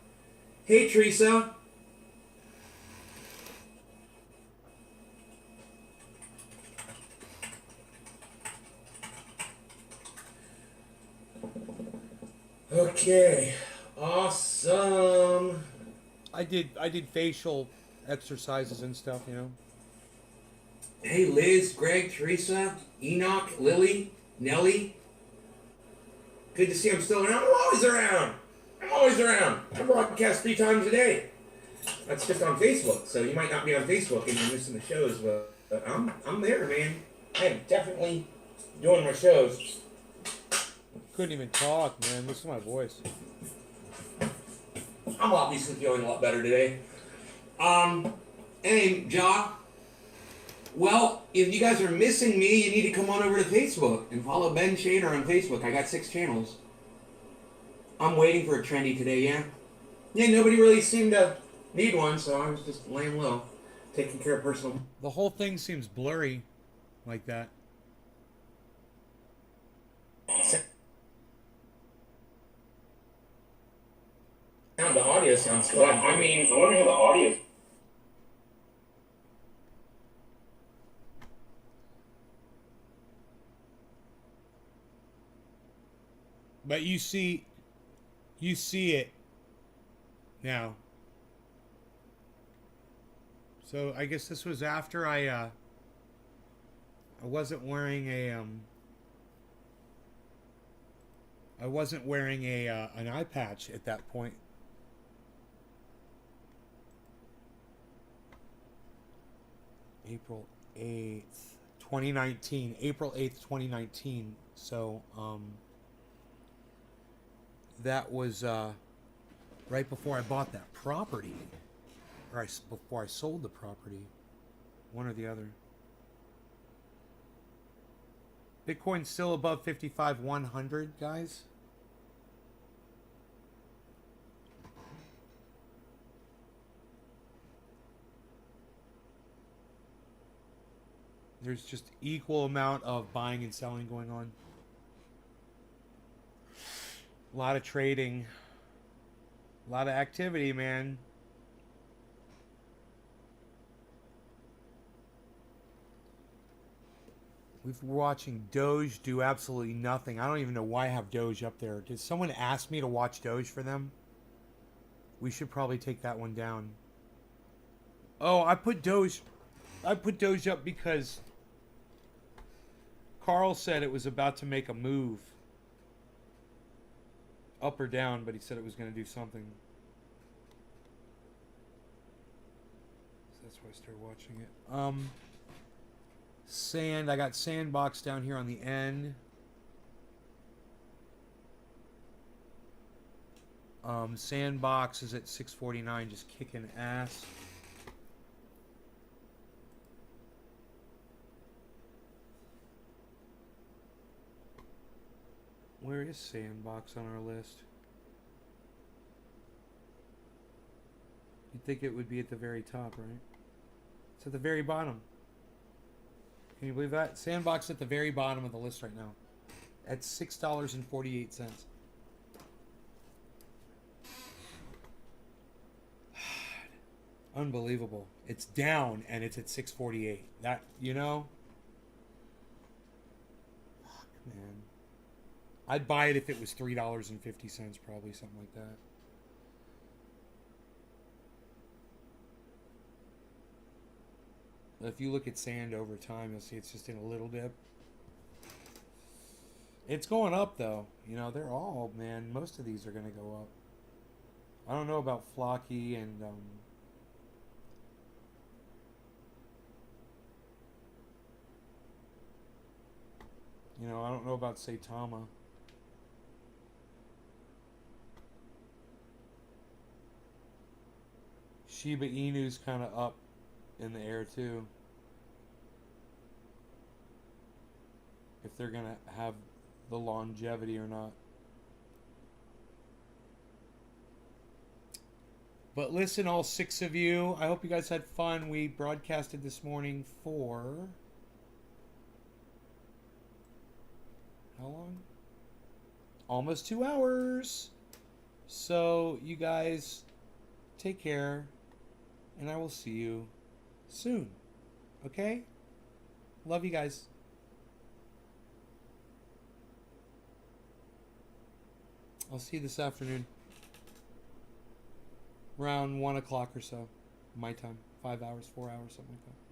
Speaker 3: Hey, Teresa. Okay, awesome.
Speaker 1: I did facial exercises and stuff, you know.
Speaker 3: Hey, Liz, Greg, Teresa, Enoch, Lily, Nelly. Good to see I'm still around. I'm always around. I'm always around. I broadcast 3 times a day. That's just on Facebook, so you might not be on Facebook and you're missing the shows, but But I'm there, man. I am definitely doing my shows.
Speaker 1: Couldn't even talk, man. Listen to my voice.
Speaker 3: I'm obviously feeling a lot better today. Hey, Ja. Well, if you guys are missing me, you need to come on over to Facebook and follow Ben Shader on Facebook. I got 6 channels. I'm waiting for a trendy today, yeah? Yeah, nobody really seemed to need one, so I was just laying low, taking care of personal.
Speaker 1: The whole thing seems blurry like that.
Speaker 3: The audio sounds good.
Speaker 4: I mean, I wonder how the audio.
Speaker 1: But you see it now. So I guess this was after I wasn't wearing a an eye patch at that point. April 8th, 2019. April 8th, 2019. So that was right before I bought that property, or before I sold the property, one or the other. Bitcoin's still above 55,100, guys. There's just equal amount of buying and selling going on. A lot of trading. A lot of activity, man. We've been watching Doge do absolutely nothing. I don't even know why I have Doge up there. Did someone ask me to watch Doge for them? We should probably take that one down. Oh, I put Doge up because Carl said it was about to make a move. Up or down, but he said it was going to do something. So that's why I started watching it. Sand, I got Sandbox down here on the end. Sandbox is at 649, just kicking ass. Where is Sandbox on our list? You'd think it would be at the very top, right? It's at the very bottom. Can you believe that? Sandbox at the very bottom of the list right now. At $6.48. Unbelievable. It's down and it's at 648. That, you know? Fuck, man. I'd buy it if it was $3.50, probably, something like that. If you look at sand over time, you'll see it's just in a little dip. It's going up, though. You know, they're all, man, most of these are going to go up. I don't know about Flocky and, you know, I don't know about Saitama. Shiba Inu's kind of up in the air too. If they're gonna have the longevity or not. But listen, all 6 of you, I hope you guys had fun. We broadcasted this morning for how long? Almost 2 hours. So you guys take care, and I will see you soon. Okay? Love you guys. I'll see you this afternoon. Around 1 o'clock or so. My time. 5 hours, 4 hours, something like that.